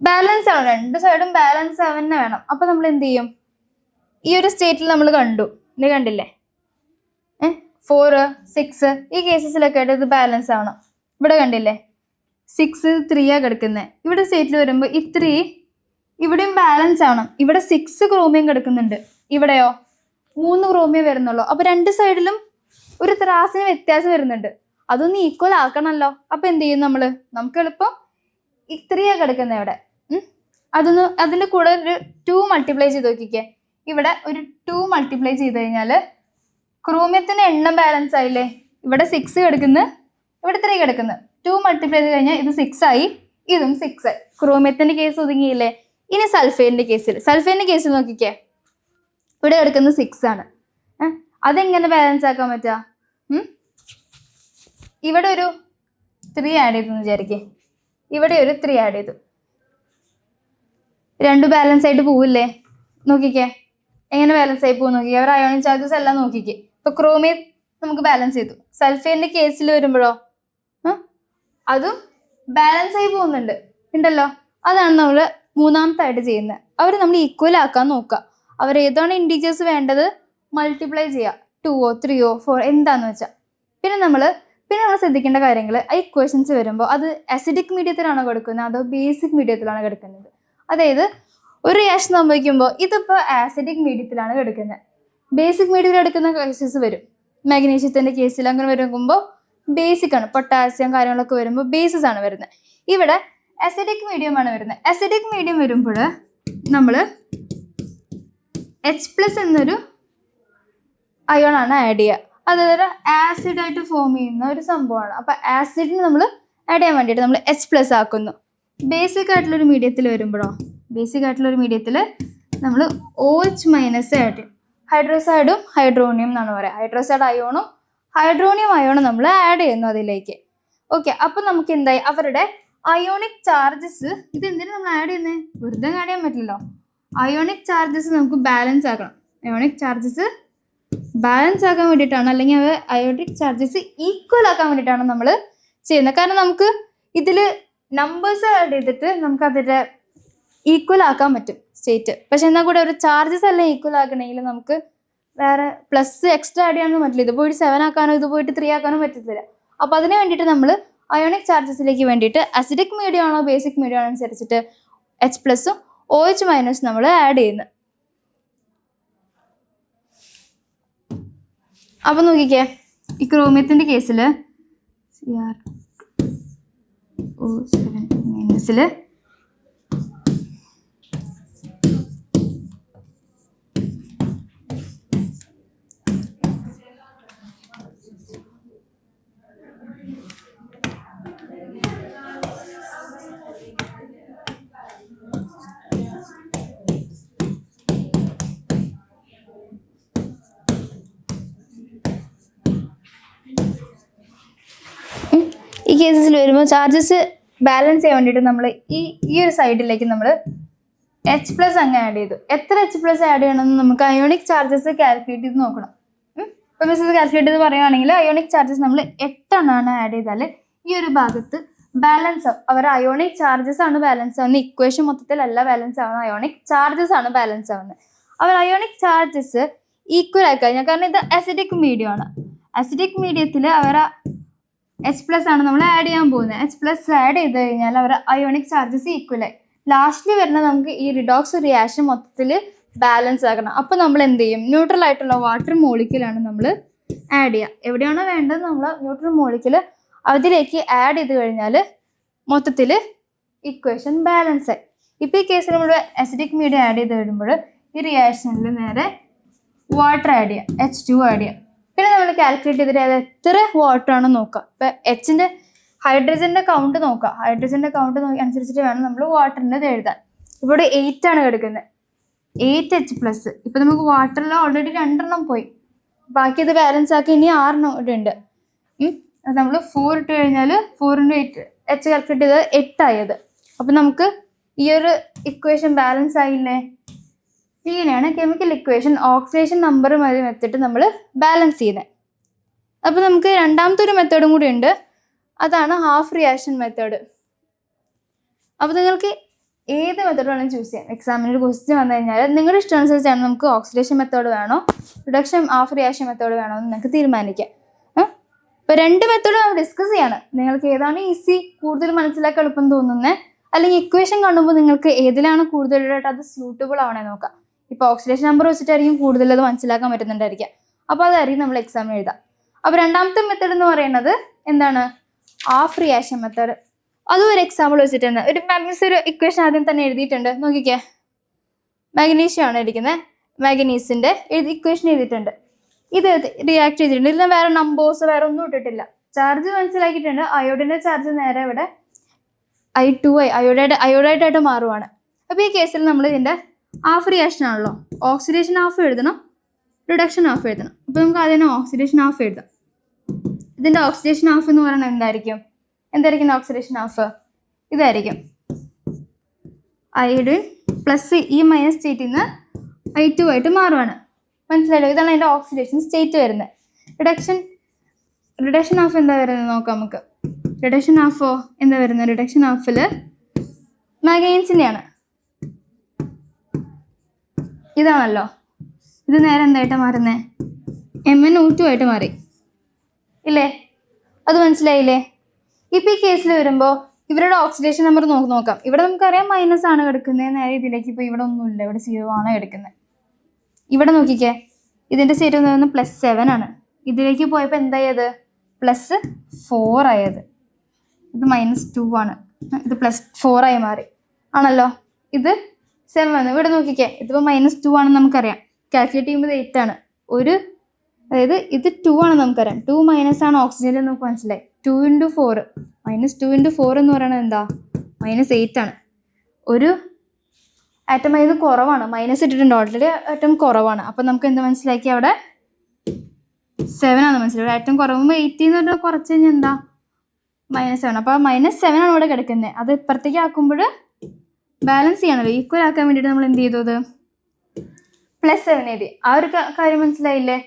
Speaker 1: ബാലൻസ് ആവണം, 2 സൈഡും ബാലൻസ് ആവന്നെ വേണം. അപ്പോൾ നമ്മൾ എന്ത് ചെയ്യും? ഈ ഒരു സ്റ്റേറ്റിൽ നമ്മൾ കണ്ടു, ഇത് കണ്ടില്ലേ, 4, 6 ഈ കേസസിലൊക്കെ ആയിട്ട് ഇത് ബാലൻസ് ആവണം. ഇവിടെ കണ്ടില്ലേ 6 3 കിടക്കുന്നത്. ഇവിടെ സ്റ്റേറ്റിൽ വരുമ്പോൾ ഈ 3 ഇവിടെയും ബാലൻസ് ആവണം. ഇവിടെ 6 ക്രോമിയം കിടക്കുന്നുണ്ട്, ഇവിടെയോ 3 ക്രോമിയം വരുന്നുള്ളൂ. അപ്പോൾ 2 സൈഡിലും ഒരു ത്രാസിന് വ്യത്യാസം വരുന്നുണ്ട്. അതൊന്ന് ഈക്വൽ ആക്കണമല്ലോ. അപ്പോൾ എന്ത് ചെയ്യും നമുക്ക് എളുപ്പം ഈ 3 കിടക്കുന്നത് ഇവിടെ, അതിൻ്റെ കൂടെ ഒരു 2 മൾട്ടിപ്ലൈ ചെയ്ത് നോക്കിക്കേ. ഇവിടെ ഒരു 2 മൾട്ടിപ്ലൈ ചെയ്ത് കഴിഞ്ഞാൽ ക്രോമിയത്തിൻ്റെ എണ്ണം ബാലൻസ് ആയില്ലേ. ഇവിടെ 6 കിടക്കുന്നു, ഇവിടെ 3 കിടക്കുന്നു. 2 മൾട്ടിപ്ലൈ ചെയ്ത് കഴിഞ്ഞാൽ ഇത് 6 ആയി, ഇതും 6. ക്രോമിയത്തിന്റെ കേസ് ഒതുങ്ങിയില്ലേ. ഇനി സൾഫേറ്റിന്റെ കേസിൽ നോക്കിക്കേ, ഇവിടെ കിടക്കുന്നത് 6 ആണ്. അതെങ്ങനെ ബാലൻസ് ആക്കാൻ പറ്റുക? ഇവിടെ ഒരു 3 ആഡ് ചെയ്തു വിചാരിക്കേ, ഇവിടെ ഒരു 3 ആഡ് ചെയ്തു, രണ്ടു ബാലൻസ് ആയിട്ട് പോവില്ലേ? നോക്കിക്കേ എങ്ങനെ ബാലൻസ് ആയി പോകും നോക്കിക്കേ. അവർ അയോണിക് ചാർജസ് എല്ലാം നോക്കിക്കേ. ഇപ്പൊ ക്രോമിയം നമുക്ക് ബാലൻസ് ചെയ്തു. സൾഫേറ്റിന്റെ കേസിൽ വരുമ്പോഴോ അതും ബാലൻസ് ആയി പോകുന്നുണ്ട് ഉണ്ടല്ലോ. അതാണ് നമ്മൾ മൂന്നാമത്തായിട്ട് ചെയ്യുന്നത്. അവർ നമ്മൾ ഈക്വൽ ആക്കാൻ നോക്കുക. അവർ ഏതാണ് ഇൻഡിജേഴ്സ് വേണ്ടത് മൾട്ടിപ്ലൈ ചെയ്യുക, 2ഓ 3ഓ 4 എന്താന്ന് വെച്ചാൽ. പിന്നെ നമ്മൾ ശ്രദ്ധിക്കേണ്ട കാര്യങ്ങൾ, ആ ഇക്വേഷൻസ് വരുമ്പോൾ അത് അസിഡിക് മീഡിയത്തിലാണോ കിടക്കുന്നത് അതോ ബേസിക് മീഡിയത്തിലാണോ കിടക്കുന്നത്. അതായത് ഒരു റിയാക്ഷൻ സംഭവിക്കുമ്പോൾ ഇതിപ്പോൾ ആസിഡിക് മീഡിയത്തിലാണ് കിടക്കുന്നത്, ബേസിക് മീഡിയത്തിൽ എടുക്കുന്ന കേസസ് വരും. മാഗ്നീഷ്യത്തിന്റെ കേസിൽ അങ്ങനെ വരുമ്പോൾ ബേസിക് ആണ്, പൊട്ടാസ്യം കാര്യങ്ങളൊക്കെ വരുമ്പോൾ ബേസിസ് ആണ് വരുന്നത്. ഇവിടെ അസിഡിക് മീഡിയം ആണ് വരുന്നത്. അസിഡിക് മീഡിയം വരുമ്പോൾ നമ്മൾ H+ എന്നൊരു അയോൺ ആണ് ആഡ് ചെയ്യുക. അതൊരു ആസിഡായിട്ട് ഫോം ചെയ്യുന്ന ഒരു സംഭവമാണ്. അപ്പൊ ആസിഡിന് നമ്മൾ ആഡ് ചെയ്യാൻ വേണ്ടിയിട്ട് നമ്മൾ H+ ആക്കുന്നു. ബേസിക് ആയിട്ടുള്ളൊരു മീഡിയത്തിൽ വരുമ്പോഴോ, നമ്മൾ OH- ആഡ് ചെയ്യും. ഹൈഡ്രോസൈഡും ഹൈഡ്രോണിയം എന്നാണ് പറയുക. ഹൈഡ്രോസൈഡ് അയോണും ഹൈഡ്രോണിയം അയോണും നമ്മൾ ആഡ് ചെയ്യുന്നു അതിലേക്ക്. ഓക്കെ, അപ്പൊ നമുക്ക് എന്തായി, അവരുടെ അയോണിക് ചാർജസ്, ഇത് എന്തിനാ നമ്മൾ ആഡ് ചെയ്യുന്നത്? വെറുതെ ആഡ് ചെയ്യാൻ പറ്റില്ലല്ലോ. അയോണിക് ചാർജസ് നമുക്ക് ബാലൻസ് ആക്കണം. അയോണിക് ചാർജസ് ബാലൻസ് ആക്കാൻ വേണ്ടിയിട്ടാണ്, അല്ലെങ്കിൽ അത് അയോണിക് ചാർജസ് ഈക്വൽ ആക്കാൻ വേണ്ടിയിട്ടാണ് നമ്മൾ ചെയ്യുന്നത്. കാരണം നമുക്ക് ഇതിൽ നമ്പേഴ്സ് ആഡ് ചെയ്തിട്ട് നമുക്ക് അതിൻ്റെ ഈക്വൽ ആക്കാൻ പറ്റും സ്റ്റേറ്റ്. പക്ഷെ എന്നാൽ കൂടെ ഒരു ചാർജസ് എല്ലാം ഈക്വൽ ആക്കണമെങ്കിൽ നമുക്ക് വേറെ പ്ലസ് എക്സ്ട്രാ ആഡ് ചെയ്യാനൊന്നും പറ്റില്ല. ഇത് പോയിട്ട് 7 ആക്കാനോ ഇത് പോയിട്ട് 3 ആക്കാനോ പറ്റത്തില്ല. അപ്പോൾ അതിന് വേണ്ടിയിട്ട് നമ്മൾ അയോണിക് ചാർജസിലേക്ക് വേണ്ടിയിട്ട് അസിഡിക് മീഡിയം ആണോ ബേസിക് മീഡിയം ആണോ അനുസരിച്ചിട്ട് H+ഉം OH- നമ്മൾ ആഡ് ചെയ്യുന്നത്. അപ്പൊ നോക്കിക്കേ, ഈ ക്രോമിയത്തിന്റെ കേസിൽ CrO7- ഈ കേസസിൽ വരുമ്പോൾ ചാർജസ് ബാലൻസ് ചെയ്യാൻ വേണ്ടിയിട്ട് നമ്മൾ ഈ ഒരു സൈഡിലേക്ക് നമ്മൾ H+ അങ്ങ് ആഡ് ചെയ്തു. എത്ര H+ ആഡ് ചെയ്യണമെന്ന് നമുക്ക് അയോണിക് ചാർജസ് കാൽക്കുലേറ്റ് ചെയ്ത് നോക്കണം. ഇപ്പം മിസ് കാൽക്കുലേറ്റ് ചെയ്ത് പറയുകയാണെങ്കിൽ അയോണിക് ചാർജസ് നമ്മൾ 8 എണ്ണമാണ് ആഡ് ചെയ്താൽ ഈ ഒരു ഭാഗത്ത് ബാലൻസ് ആവും. അവർ അയോണിക് ചാർജസ് ആണ് ബാലൻസ് ആവുന്നത്. ഇക്വേഷൻ മൊത്തത്തിലല്ല ബാലൻസ് ആവുന്നത്, അയോണിക് ചാർജസ് ആണ് ബാലൻസ് ആവുന്നത്. അവർ അയോണിക് ചാർജസ് ഈക്വൽ ആയി കഴിഞ്ഞാൽ, കാരണം ഇത് അസിഡിക് മീഡിയം ആണ്, അസിഡിക് മീഡിയത്തിൽ അവർ H+ ആണ് നമ്മൾ ആഡ് ചെയ്യാൻ പോകുന്നത്. H+ ആഡ് ചെയ്ത് കഴിഞ്ഞാൽ അവർ അയോണിക് ചാർജസ് ഈക്വൽ ആയി. ലാസ്റ്റിൽ വരുന്ന നമുക്ക് ഈ റിഡോക്സ് റിയാക്ഷൻ മൊത്തത്തിൽ ബാലൻസ് ആക്കണം. അപ്പോൾ നമ്മൾ എന്ത് ചെയ്യും, ന്യൂട്രൽ ആയിട്ടുള്ള വാട്ടർ മോളിക്യൂലാണ് നമ്മൾ ആഡ് ചെയ്യുക. എവിടെയാണോ വേണ്ടത് നമ്മൾ ന്യൂട്രൽ മോളിക്യൂൾ അതിലേക്ക് ആഡ് ചെയ്ത് കഴിഞ്ഞാൽ മൊത്തത്തിൽ ഇക്വേഷൻ ബാലൻസ് ആയി. ഇപ്പോൾ ഈ കേസിൽ നമ്മൾ അസിഡിക് മീഡിയം ആഡ് ചെയ്ത് വരുമ്പോൾ ഈ റിയാക്ഷനിൽ നേരെ വാട്ടർ ആഡ് ചെയ്യുക, H2 ആഡ് ചെയ്യുക. പിന്നെ നമ്മൾ കാൽക്കുലേറ്റ് ചെയ്തിട്ട് അത് എത്ര വാട്ടർ ആണെന്ന് നോക്കുക. ഇപ്പം ഹൈഡ്രജന്റെ കൗണ്ട് നോക്കുക. ഹൈഡ്രജന്റെ കൗണ്ട് അനുസരിച്ചിട്ട് വേണം നമ്മൾ വാട്ടറിൻ്റെ എഴുതാൻ. ഇവിടെ 8 ആണ് കിടക്കുന്നത്, 8H+. ഇപ്പം നമുക്ക് വാട്ടറിൽ ഓൾറെഡി 2 പോയി, ബാക്കി ഇത് ബാലൻസ് ആക്കി ഇനി 6 ഇവിടെ ഉണ്ട്. നമ്മൾ 4 ഇട്ട് കഴിഞ്ഞാൽ 4 × 8 H കാൽക്കുലേറ്റ് ചെയ്തത് 8 ആയത്. അപ്പം നമുക്ക് ഈ ഒരു ഇക്വേഷൻ ബാലൻസ് ആയില്ലേ. ഇങ്ങനെയാണ് കെമിക്കൽ ഇക്വേഷൻ ഓക്സിഡേഷൻ നമ്പർ വെച്ചിട്ട് നമ്മൾ ബാലൻസ് ചെയ്യുന്നത്. അപ്പോൾ നമുക്ക് രണ്ടാമത്തെ ഒരു മെത്തേഡും കൂടി ഉണ്ട്, അതാണ് ഹാഫ് റിയാക്ഷൻ മെത്തേഡ്. അപ്പോൾ നിങ്ങൾക്ക് ഏത് മെത്തേഡ് വേണമെങ്കിലും ചൂസ് ചെയ്യാം. എക്സാമിന് ഒരു ക്വസ്റ്റ്യൻ വന്നു കഴിഞ്ഞാൽ നിങ്ങളുടെ ഇഷ്ടമനുസരിച്ചാണ് നമുക്ക് ഓക്സിഡേഷൻ മെത്തേഡ് വേണോ റിഡക്ഷൻ ഹാഫ് റിയാക്ഷൻ മെത്തേഡ് വേണോ എന്ന് നിങ്ങൾക്ക് തീരുമാനിക്കാം. ഇപ്പോൾ 2 മെത്തേഡ് നമ്മൾ ഡിസ്കസ് ചെയ്യാണ്. നിങ്ങൾക്ക് ഏതാണ് ഈസി, കൂടുതൽ മനസ്സിലാക്കാൻ എളുപ്പം തോന്നുന്നത്, അല്ലെങ്കിൽ ഇക്വേഷൻ കാണുമ്പോൾ നിങ്ങൾക്ക് ഏതിലാണ് കൂടുതലായിട്ട് അത് സ്യൂട്ടബിൾ ആവണേ നോക്കാം. ഇപ്പോൾ ഓക്സിഡേഷൻ നമ്പർ വെച്ചിട്ടായിരിക്കും കൂടുതൽ അത് മനസ്സിലാക്കാൻ പറ്റുന്നുണ്ടായിരിക്കുക. അപ്പോൾ അതായിരിക്കും നമ്മൾ എക്സാമിന് എഴുതാം. അപ്പോൾ രണ്ടാമത്തെ മെത്തേഡ് എന്ന് പറയുന്നത് എന്താണ്, ഹാഫ് റിയാക്ഷൻ മെത്തേഡ്. അതും ഒരു എക്സാമ്പിൾ വെച്ചിട്ടുണ്ട്. ഒരു ഒരു ഇക്വേഷൻ ആദ്യം തന്നെ എഴുതിയിട്ടുണ്ട്, നോക്കിക്കേ. മാഗ്നീഷ്യം ആണ് ഇരിക്കുന്നത്, മാഗ്നീസിന്റെ ഇക്വേഷൻ എഴുതിയിട്ടുണ്ട്. ഇത് റിയാക്ട് ചെയ്തിട്ടുണ്ട്. ഇതിൽ വേറെ നമ്പേഴ്സ് വേറെ ഒന്നും ഇട്ടിട്ടില്ല. ചാർജ് മനസ്സിലാക്കിയിട്ടുണ്ട്. അയോഡിന്റെ ചാർജ് നേരെ ഇവിടെ I2I അയോഡൈഡായിട്ട് മാറുവാണ്. അപ്പോൾ ഈ കേസിൽ നമ്മൾ ഇതിൻ്റെ ഹാഫ് റിയാക്ഷൻ ആണല്ലോ, ഓക്സിഡേഷൻ ഹാഫ് എഴുതണം, റിഡക്ഷൻ ഹാഫ് എഴുതണം. അപ്പോൾ നമുക്ക് ആദ്യം ഓക്സിഡേഷൻ ഹാഫ് എഴുതാം. ഇതിൻ്റെ ഓക്സിഡേഷൻ ഹാഫ് എന്ന് പറയുന്നത് എന്തായിരിക്കും ഓക്സിഡേഷൻ ഹാഫ്? ഇതായിരിക്കും. അയോഡിൻ പ്ലസ് ഈ മൈനസ് സ്റ്റേറ്റിൽ നിന്ന് I2 ആയിട്ട് മാറുവാണ്. മനസ്സിലായല്ലോ? ഇതാണ് അതിൻ്റെ ഓക്സിഡേഷൻ സ്റ്റേറ്റ് വരുന്നത്. റിഡക്ഷൻ ഹാഫ് എന്താ വരുന്നത് നോക്കാം നമുക്ക്. റിഡക്ഷൻ ഹാഫോ എന്താ വരുന്നത്? റിഡക്ഷൻ ഹാഫിൽ മാഗ്നീസിൻ്റെയാണ്. ഇതാണല്ലോ. ഇത് നേരെ എന്തായിട്ടാണ് മാറുന്നത്? MnO2 ആയിട്ട് മാറി ഇല്ലേ? അത് മനസ്സിലായില്ലേ? ഇപ്പം ഈ കേസിൽ വരുമ്പോൾ ഇവരുടെ ഓക്സിഡേഷൻ നമ്പർ നോക്കാം. ഇവിടെ നമുക്കറിയാം മൈനസ് ആണ് കിടക്കുന്നത്. നേരെ ഇതിലേക്ക് ഇപ്പോൾ ഇവിടെ ഒന്നുമില്ല, ഇവിടെ 0 ആണ് കിടക്കുന്നത്. ഇവിടെ നോക്കിക്കേ, ഇതിൻ്റെ സ്റ്റേറ്റ് എന്ന് പറയുന്നത് +7 ആണ്. ഇതിലേക്ക് പോയപ്പോൾ എന്തായത്? +4 ആയത്. ഇത് -2 ആണ്, ഇത് +4 ആയി മാറി ആണല്ലോ. ഇത് 7. ഇവിടെ നോക്കിക്കേ, ഇതിപ്പോൾ -2 ആണെന്ന് നമുക്കറിയാം. കാൽക്കുലേറ്റ് ചെയ്യുമ്പോൾ 8 ആണ്. അതായത് ഇത് 2 ആണ് നമുക്കറിയാം. 2 മൈനസ് ആണ് ഓക്സിജനിൽ നമുക്ക് മനസ്സിലായി. 2 × 4 -2 × 4 എന്ന് പറയുന്നത് എന്താ? -8 ആണ്. ഒരു ആറ്റം ഇത് കുറവാണ്, മൈനസ് ഇട്ടിട്ടുണ്ട് ഓൾറെഡി, ആറ്റം കുറവാണ്. അപ്പം നമുക്ക് എന്താ മനസ്സിലാക്കി? അവിടെ 7 ആണ് മനസ്സിലായി. ആറ്റം കുറവുമ്പോൾ 8 എന്ന് പറഞ്ഞാൽ കുറച്ച് കഴിഞ്ഞാൽ എന്താ? -7. അപ്പോൾ -7 ആണ് ഇവിടെ കിടക്കുന്നത്. അത് ഇപ്പുറത്തേക്ക് ആക്കുമ്പോൾ ബാലൻസ് ചെയ്യണമല്ലോ, ഈക്വൽ ആക്കാൻ വേണ്ടിയിട്ട് നമ്മൾ എന്ത് ചെയ്തു? അത് +7 എഴുതി. ആ ഒരു കാര്യം മനസ്സിലായില്ലേ?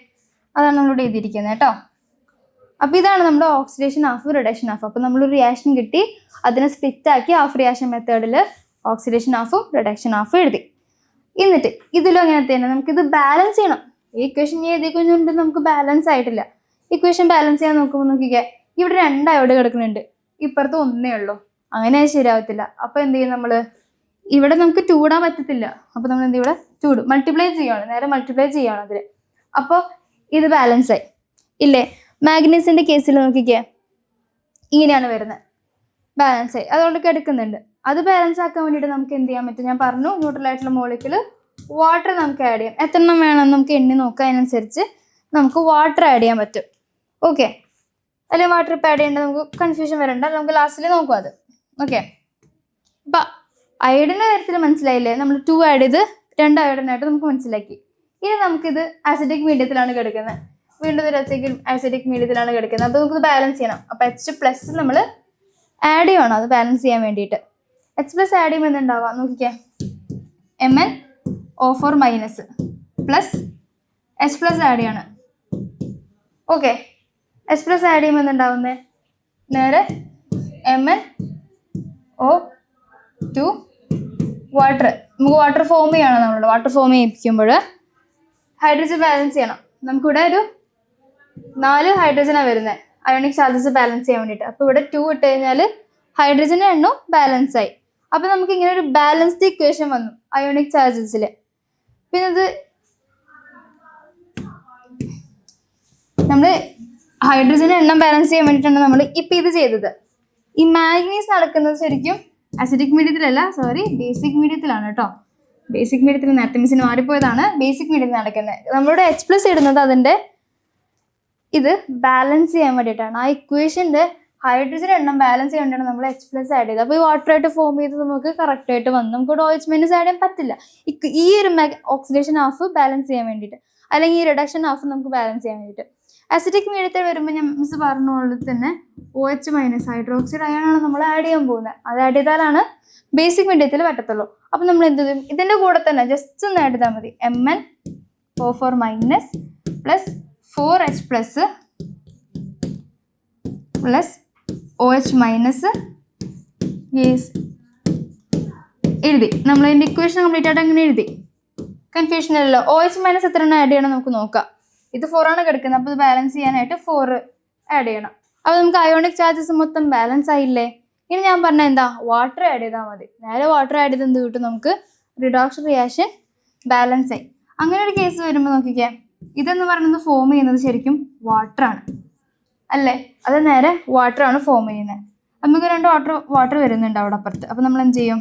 Speaker 1: അതാണ് നമ്മളിവിടെ എഴുതിയിരിക്കുന്നത് കേട്ടോ. അപ്പോൾ ഇതാണ് നമ്മുടെ ഓക്സിഡേഷൻ ഹാഫ്, റിഡക്ഷൻ ഹാഫ്. അപ്പോൾ നമ്മളൊരു റിയാക്ഷൻ കിട്ടി, അതിനെ സ്പ്ലിറ്റ് ആക്കി ഹാഫ് റിയാക്ഷൻ മെത്തേഡിൽ ഓക്സിഡേഷൻ ഹാഫും റിഡക്ഷൻ ഹാഫും എഴുതി. എന്നിട്ട് ഇതിലും അങ്ങനെ തന്നെ നമുക്കിത് ബാലൻസ് ചെയ്യണം. ഈ ഇക്വേഷൻ എഴുതിക്കൊണ്ട് നമുക്ക് ബാലൻസ് ആയിട്ടില്ല. ഇക്വേഷൻ ബാലൻസ് ചെയ്യാൻ നോക്കിക്കേ, ഇവിടെ 2 അയോഡ് കിടക്കുന്നുണ്ട്, ഇപ്പുറത്ത് 1 ഉള്ളൂ. അങ്ങനെ ശരിയാവത്തില്ല. അപ്പോൾ എന്ത് ചെയ്യും നമ്മൾ? ഇവിടെ നമുക്ക് 2 ഇടാൻ പറ്റത്തില്ല. അപ്പോൾ നമ്മൾ എന്ത് ഇവിടെ 2 ഇടും, മൾട്ടിപ്ലൈ ചെയ്യുകയാണ്, നേരെ മൾട്ടിപ്ലൈ ചെയ്യുകയാണ് അതിൽ. അപ്പോൾ ഇത് ബാലൻസ് ആയി ഇല്ലേ? മാഗ്നീസിൻ്റെ കേസിൽ നോക്കിക്കേ, ഇങ്ങനെയാണ് വരുന്നത്, ബാലൻസ് ആയി, അതുകൊണ്ട് എടുക്കുന്നുണ്ട്. അത് ബാലൻസ് ആക്കാൻ വേണ്ടിയിട്ട് നമുക്ക് എന്ത് ചെയ്യാൻ പറ്റും? ഞാൻ പറഞ്ഞു, ന്യൂട്രലായിട്ടുള്ള മോളിക്യൂൾ വാട്ടർ നമുക്ക് ആഡ് ചെയ്യാം. എത്ര എണ്ണം വേണം നമുക്ക് എണ്ണി നോക്കാം, അതിനനുസരിച്ച് നമുക്ക് വാട്ടർ ആഡ് ചെയ്യാൻ പറ്റും. ഓക്കെ, അല്ലെങ്കിൽ വാട്ടർ ഇപ്പോൾ ആഡ് ചെയ്യേണ്ടത് നമുക്ക് കൺഫ്യൂഷൻ വരണ്ട, നമുക്ക് ലാസ്റ്റിൽ നോക്കാം അത്. ഓക്കെ, ഇപ്പം അയോഡിൻ്റെ കാര്യത്തിൽ മനസ്സിലായില്ലേ? നമ്മൾ 2 ആഡ് ചെയ്ത് 2 അയോഡിനായിട്ട് നമുക്ക് മനസ്സിലാക്കി. ഇനി നമുക്കിത് ആസിഡിക് മീഡിയത്തിലാണ് കിടക്കുന്നത്. വീണ്ടും ഒരു ആസിഡിക് മീഡിയത്തിലാണ് കിടക്കുന്നത്. അപ്പോൾ നമുക്ക് ബാലൻസ് ചെയ്യണം. അപ്പോൾ H+ നമ്മൾ ആഡ് ചെയ്യണം, അത് ബാലൻസ് ചെയ്യാൻ വേണ്ടിയിട്ട്. H+ ആഡ് ചെയ്യുമ്പോൾ എന്തുണ്ടാവുക നോക്കിക്കേ, MnO4- പ്ലസ് H+ ആഡ് ചെയ്യണം. ഓക്കെ, H+ ആഡ് ചെയ്യുമ്പോൾ എന്തുണ്ടാവുന്നത്? നേരെ MnO2 വാട്ടർ. നമുക്ക് വാട്ടർ ഫോം ചെയ്യണം. നമ്മളുടെ വാട്ടർ ഫോം ചെയ്യിപ്പിക്കുമ്പോൾ ഹൈഡ്രജൻ ബാലൻസ് ചെയ്യണം. നമുക്കിവിടെ ഒരു 4 ഹൈഡ്രജനാണ് വരുന്നത്, അയോണിക് ചാർജസ് ബാലൻസ് ചെയ്യാൻ വേണ്ടിയിട്ട്. അപ്പോൾ ഇവിടെ 2 ഇട്ട് കഴിഞ്ഞാൽ ഹൈഡ്രജൻ്റെ എണ്ണം ബാലൻസ് ആയി. അപ്പോൾ നമുക്ക് ഇങ്ങനെ ഒരു ബാലൻസ്ഡ് ഇക്വേഷൻ വന്നു അയോണിക് ചാർജസിൽ. പിന്നെ ഇത് നമ്മൾ ഹൈഡ്രജൻ്റെ എണ്ണം ബാലൻസ് ചെയ്യാൻ വേണ്ടിയിട്ടാണ് നമ്മൾ ഇപ്പം ഇത് ചെയ്തത്. ഈ മാഗ്നീസ് നടക്കുന്നത് ശരിക്കും അസിഡിക് മീഡിയത്തിലല്ല, ബേസിക് മീഡിയത്തിലാണ് കേട്ടോ. ബേസിക് മീഡിയത്തിൽ നേരത്തെ മിസ്സിന് മാറിപ്പോയതാണ്. ബേസിക് മീഡിയത്തിൽ നടക്കുന്നത്. നമ്മളുടെ H+ ഇടുന്നത് അതിൻ്റെ ഇത് ബാലൻസ് ചെയ്യാൻ വേണ്ടിയിട്ടാണ്. ആ ഇക്വേഷൻ്റെ ഹൈഡ്രജൻ എണ്ണം ബാലൻസ് ചെയ്യാൻ വേണ്ടിയാണ് നമ്മൾ H+ ആഡ് ചെയ്തത്. അപ്പോൾ ഈ വാട്ടറായിട്ട് ഫോം ചെയ്ത് നമുക്ക് കറക്റ്റായിട്ട് വന്നു. നമുക്ക് OH- ആഡ് ചെയ്യാൻ പറ്റില്ല. ഈ ഒരു ഓക്സിഡേഷൻ ഹാഫ് ബാലൻസ് ചെയ്യാൻ വേണ്ടിയിട്ട്, അല്ലെങ്കിൽ ഈ റിഡക്ഷൻ ഹാഫ് നമുക്ക് ബാലൻസ് ചെയ്യാൻ വേണ്ടിയിട്ട്. അസിഡിക് മീഡിയത്തിൽ വരുമ്പോൾ ഞാൻ മിസ് പറഞ്ഞ തന്നെ OH- ഹൈഡ്രോക്സൈഡ് അയണാണ് നമ്മൾ ആഡ് ചെയ്യാൻ പോകുന്നത്. അത് ആഡ് ചെയ്താലാണ് ബേസിക് മീഡിയത്തിൽ പറ്റത്തുള്ളൂ. അപ്പം നമ്മൾ എന്ത് ചെയ്യും? ഇതിൻ്റെ കൂടെ തന്നെ ജസ്റ്റ് ഒന്ന് ആഡ് ചെയ്താൽ മതി. MnO4- plus 4H+ plus OH- എഴുതി. നമ്മൾ അതിൻ്റെ ഇക്വേഷൻ കംപ്ലീറ്റ് ആയിട്ട് അങ്ങനെ എഴുതി. കൺഫ്യൂഷൻ അല്ലല്ലോ. OH- എത്ര എണ്ണം ആഡ് ചെയ്യണം നമുക്ക് നോക്കാം. ഇത് 4 ആണ് കിടക്കുന്നത്. അപ്പോൾ ഇത് ബാലൻസ് ചെയ്യാനായിട്ട് 4 ആഡ് ചെയ്യണം. അപ്പോൾ നമുക്ക് അയോണിക് ചാർജസ് മൊത്തം ബാലൻസ് ആയില്ലേ? ഇനി ഞാൻ പറഞ്ഞ എന്താ, വാട്ടർ ആഡ് ചെയ്താൽ മതി. നേരെ വാട്ടർ ആഡ് ചെയ്ത് എന്ത് കിട്ടും? നമുക്ക് റിഡോക്ഷൻ റിയാക്ഷൻ ബാലൻസ് ആയി. അങ്ങനെ ഒരു കേസ് വരുമ്പോൾ നോക്കിക്കേ, ഇതെന്ന് പറയുന്നത് ഫോം ചെയ്യുന്നത് ശരിക്കും വാട്ടറാണ് അല്ലേ? അത് നേരെ വാട്ടറാണ് ഫോം ചെയ്യുന്നത്. നമുക്ക് 2 വാട്ടർ വരുന്നുണ്ട് അവിടെ അപ്പുറത്ത്. അപ്പോൾ നമ്മൾ എന്ത് ചെയ്യും?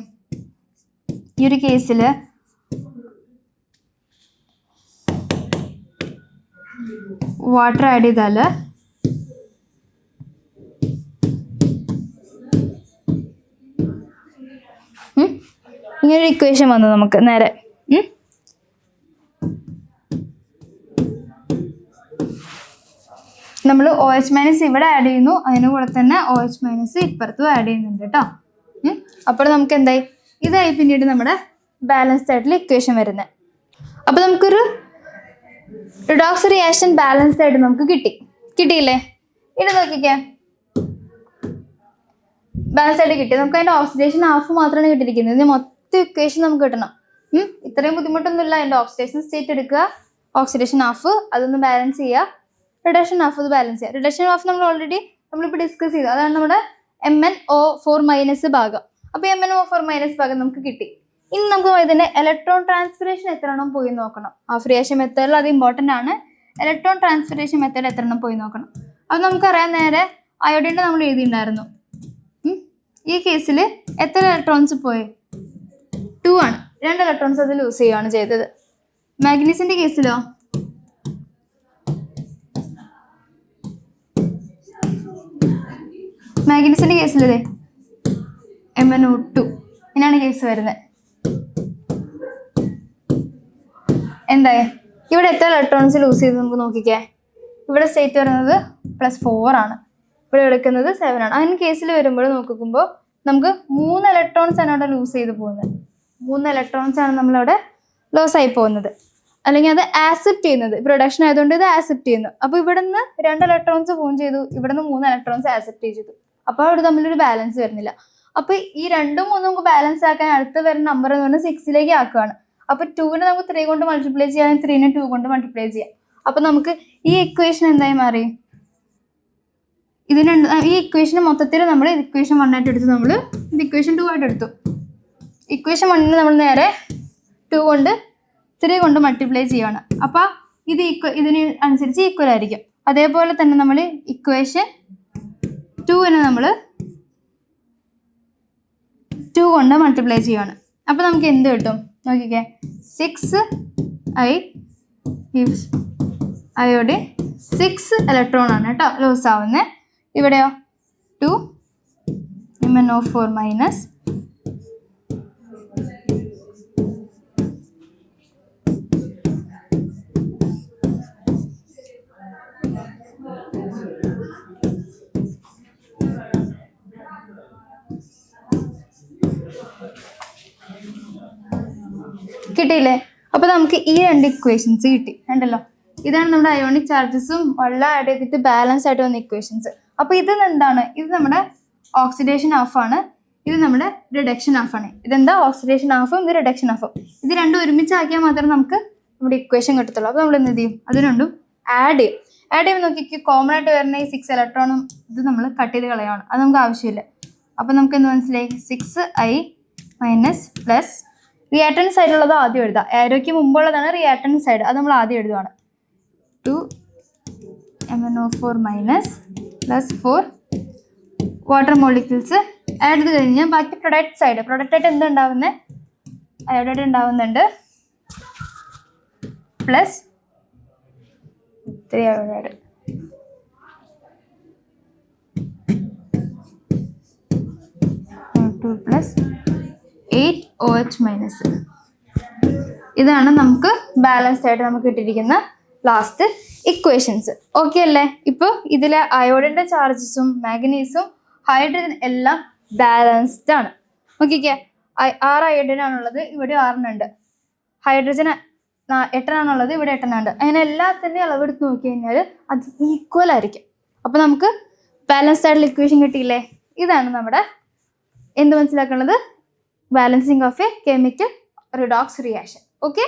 Speaker 1: ഈ ഒരു കേസിൽ വാട്ടർ ആഡ് ചെയ്താൽ ഇങ്ങനൊരു ഇക്വേഷൻ വന്നു നമുക്ക് നേരെ. നമ്മൾ OH- ഇവിടെ ആഡ് ചെയ്യുന്നു, അതിന് കൂടെ തന്നെ OH- ഇപ്പുറത്തും ആഡ് ചെയ്യുന്നുണ്ട് കേട്ടോ. അപ്പോൾ നമുക്ക് എന്തായി, ഇതായി പിന്നീട് നമ്മുടെ ബാലൻസ്ഡ് ആയിട്ടുള്ള ഇക്വേഷൻ വരുന്നത്. അപ്പോൾ നമുക്കൊരു റിഡോക്സ് റിയാക്ഷൻ ബാലൻസ്ഡ് ആയിട്ട് നമുക്ക് കിട്ടിയില്ലേ? ഇനി നോക്കിക്കേ, ബാലൻസ് ആയിട്ട് കിട്ടി. നമുക്ക് അതിന്റെ ഓക്സിഡേഷൻ ഹാഫ് മാത്രമാണ് കിട്ടിയിരിക്കുന്നത്. ഇതിന് മൊത്തം ഇക്വേഷൻ നമുക്ക് കിട്ടണം. ഇത്രയും ബുദ്ധിമുട്ടൊന്നുമില്ല. അതിന്റെ ഓക്സിഡേഷൻ സ്റ്റേറ്റ് എടുക്കുക, ഓക്സിഡേഷൻ ഹാഫ് അതൊന്ന് ബാലൻസ് ചെയ്യുക, റിഡക്ഷൻ ഹാഫ് അത് ബാലൻസ് ചെയ്യുക. റിഡക്ഷൻ ഹാഫ് നമ്മളിപ്പോൾ ഡിസ്കസ് ചെയ്തു, അതാണ് നമ്മുടെ MnO4- ഭാഗം. അപ്പോൾ MnO4- ഭാഗം നമുക്ക് കിട്ടി. ഇനി നമുക്ക് ഇതിന്റെ ഇലക്ട്രോൺ ട്രാൻസ്ഫറേഷൻ എത്ര എണ്ണം പോയി നോക്കണം. ഹാഫ് റിയാക്ഷൻ മെത്തേഡിൽ അത് ഇമ്പോർട്ടൻ്റ് ആണ്. ഇലക്ട്രോൺ ട്രാൻസ്ഫറേഷൻ മെത്തേഡ് എത്ര എണ്ണം പോയി നോക്കണം. അത് നമുക്കറിയാം. നേരെ അയോഡിൻ്റെ നമ്മൾ എഴുതിയിട്ടുണ്ടായിരുന്നു. ഈ കേസിൽ എത്ര ഇലക്ട്രോൺസ് പോയി? 2 ആണ്. 2 ഇലക്ട്രോൺസ് അത് ലൂസ് ചെയ്യുകയാണ് ചെയ്തത്. മാഗ്നീസിന്റെ കേസിലോ MnO2 ഇങ്ങനെയാണ് കേസ് വരുന്നത്. എന്തായി, ഇവിടെ എത്ര ഇലക്ട്രോൺസ് ലൂസ് ചെയ്ത് നമുക്ക് നോക്കിക്കേ. ഇവിടെ സ്റ്റേറ്റ് വരുന്നത് +4 ആണ്, ഇവിടെ എടുക്കുന്നത് 7 ആണ്. അതിന് കേസിൽ വരുമ്പോൾ നോക്കുമ്പോൾ നമുക്ക് 3 ഇലക്ട്രോൺസ് ആണ് അവിടെ ലൂസ് ചെയ്ത് പോകുന്നത്. 3 ഇലക്ട്രോൺസ് ആണ് നമ്മളവിടെ ലോസ് ആയി പോകുന്നത്, അല്ലെങ്കിൽ അത് ആക്സെപ്റ്റ് ചെയ്യുന്നത്. പ്രൊഡക്ഷൻ ആയതുകൊണ്ട് ഇത് ആക്സെപ്റ്റ് ചെയ്യുന്നു. അപ്പോൾ ഇവിടെ നിന്ന് 2 ഇലക്ട്രോൺസ് ഫോം ചെയ്തു, ഇവിടെ നിന്ന് 3 ഇലക്ട്രോൺസ് ആക്സെപ്റ്റ് ചെയ്തു. അപ്പോൾ അവിടെ തമ്മിലൊരു ബാലൻസ് വരുന്നില്ല. അപ്പോൾ ഈ 2ഉം 3ഉം നമുക്ക് ബാലൻസ് ആക്കാൻ അടുത്ത് വരുന്ന നമ്പർ എന്ന് പറഞ്ഞാൽ 6ലേക്ക് ആക്കുകയാണ്. അപ്പോൾ 2നെ നമുക്ക് 3 കൊണ്ട് മൾട്ടിപ്ലൈ ചെയ്യാൻ, 3നെ 2 കൊണ്ട് മൾട്ടിപ്ലൈ ചെയ്യാം. അപ്പോൾ നമുക്ക് ഈ ഇക്വേഷൻ എന്തായി മാറി? ഈ ഇക്വേഷൻ മൊത്തത്തിൽ നമ്മൾ ഇക്വേഷൻ 1 ആയിട്ട് എടുത്തു, നമ്മൾ ഇത് ഇക്വേഷൻ 2 ആയിട്ട് എടുത്തു. ഇക്വേഷൻ 1നെ നമ്മൾ നേരെ 2 കൊണ്ട് 3 കൊണ്ട് മൾട്ടിപ്ലൈ ചെയ്യുകയാണ്. അപ്പോൾ ഇത് ഇതിന് അനുസരിച്ച് ഈക്വൽ ആയിരിക്കും. അതേപോലെ തന്നെ നമ്മൾ ഇക്വേഷൻ 2നെ നമ്മൾ 2 കൊണ്ട് മൾട്ടിപ്ലൈ ചെയ്യുകയാണ്. അപ്പോൾ നമുക്ക് എന്ത് കിട്ടും നോക്കിക്കേ. 6I അയോഡിൻ 6 ഇലക്ട്രോൺ ആണ് കേട്ടോ ലോസ് ആവുന്നത്. ഇവിടെയോ 2 MnO4-. കിട്ടിയില്ലേ? അപ്പോൾ നമുക്ക് ഈ 2 ഇക്വേഷൻസ് കിട്ടി. കണ്ടല്ലോ, ഇതാണ് നമ്മുടെ അയോണിക് ചാർജസും വെള്ളം ആഡ് ചെയ്തിട്ട് ബാലൻസ് ആയിട്ട് വന്ന ഇക്വേഷൻസ്. അപ്പോൾ ഇത് എന്താണ്? ഇത് നമ്മുടെ ഓക്സിഡേഷൻ ഹാഫ് ആണ്, ഇത് നമ്മുടെ റിഡക്ഷൻ ഹാഫ് ആണ്. ഇതെന്താ? ഓക്സിഡേഷൻ ഹാഫും ഇത് റിഡക്ഷൻ ഹാഫും. ഇത് രണ്ടും ഒരുമിച്ച് ആക്കിയാൽ മാത്രമേ നമുക്ക് നമ്മുടെ ഇക്വേഷൻ കിട്ടത്തുള്ളൂ. അപ്പോൾ നമ്മൾ എന്ത് ചെയ്യും? അത് രണ്ടും ആഡ് ചെയ്യുമ്പോൾ നോക്കിക്ക് കോമൺ ആയിട്ട് വരുന്ന ഈ 6 ഇലക്ട്രോണും ഇത് നമ്മൾ കട്ട് ചെയ്ത് കളയാണ്. അത് നമുക്ക് ആവശ്യമില്ല. അപ്പോൾ നമുക്ക് എന്ത് മനസ്സിലായി? 6I- പ്ലസ് റിയാക്ടൻസ് സൈഡിലുള്ളത് ആദ്യം എഴുതാം. ആരോയ്ക്ക് മുമ്പുള്ളതാണ് റിയാക്ടൻസ് സൈഡ്, അത് നമ്മൾ ആദ്യം എഴുതുകയാണ്. 2 MnO4- plus 4 water molecules add ചെയ്ത് കഴിഞ്ഞാൽ ബാക്കി പ്രൊഡക്റ്റ് സൈഡ്, പ്രൊഡക്റ്റായിട്ട് എന്താ ഉണ്ടാവുന്നത്? അയോഡൈഡ് ഉണ്ടാവുന്നുണ്ട്, പ്ലസ് 3 അയോഡൈഡ്. Plus 8 OH-. ഇതാണ് നമുക്ക് ബാലൻസ്ഡ് ആയിട്ട് നമുക്ക് കിട്ടിയിരിക്കുന്ന ലാസ്റ്റ് ഇക്വേഷൻസ്. ഓക്കെ അല്ലേ? ഇപ്പോൾ ഇതിലെ അയോഡിൻ്റെ ചാർജസും മാഗ്നീസും ഹൈഡ്രജൻ എല്ലാം ബാലൻസ്ഡ് ആണ്. നോക്കിക്കേ, 6 അയോഡിൻ ആണുള്ളത്, ഇവിടെ 6 ഉണ്ട്. ഹൈഡ്രജൻ 8 ഉള്ളത്, ഇവിടെ 8 ഉണ്ട്. അങ്ങനെ എല്ലാത്തിൻ്റെയും അളവെടുത്ത് നോക്കി കഴിഞ്ഞാൽ അത് ഈക്വൽ ആയിരിക്കും. അപ്പോൾ നമുക്ക് ബാലൻസ്ഡ് ആയിട്ടുള്ള ഇക്വേഷൻ കിട്ടിയില്ലേ? ഇതാണ് നമ്മുടെ എന്ത് മനസ്സിലാക്കുന്നത്? Balancing of A chemical redox reaction. Okay.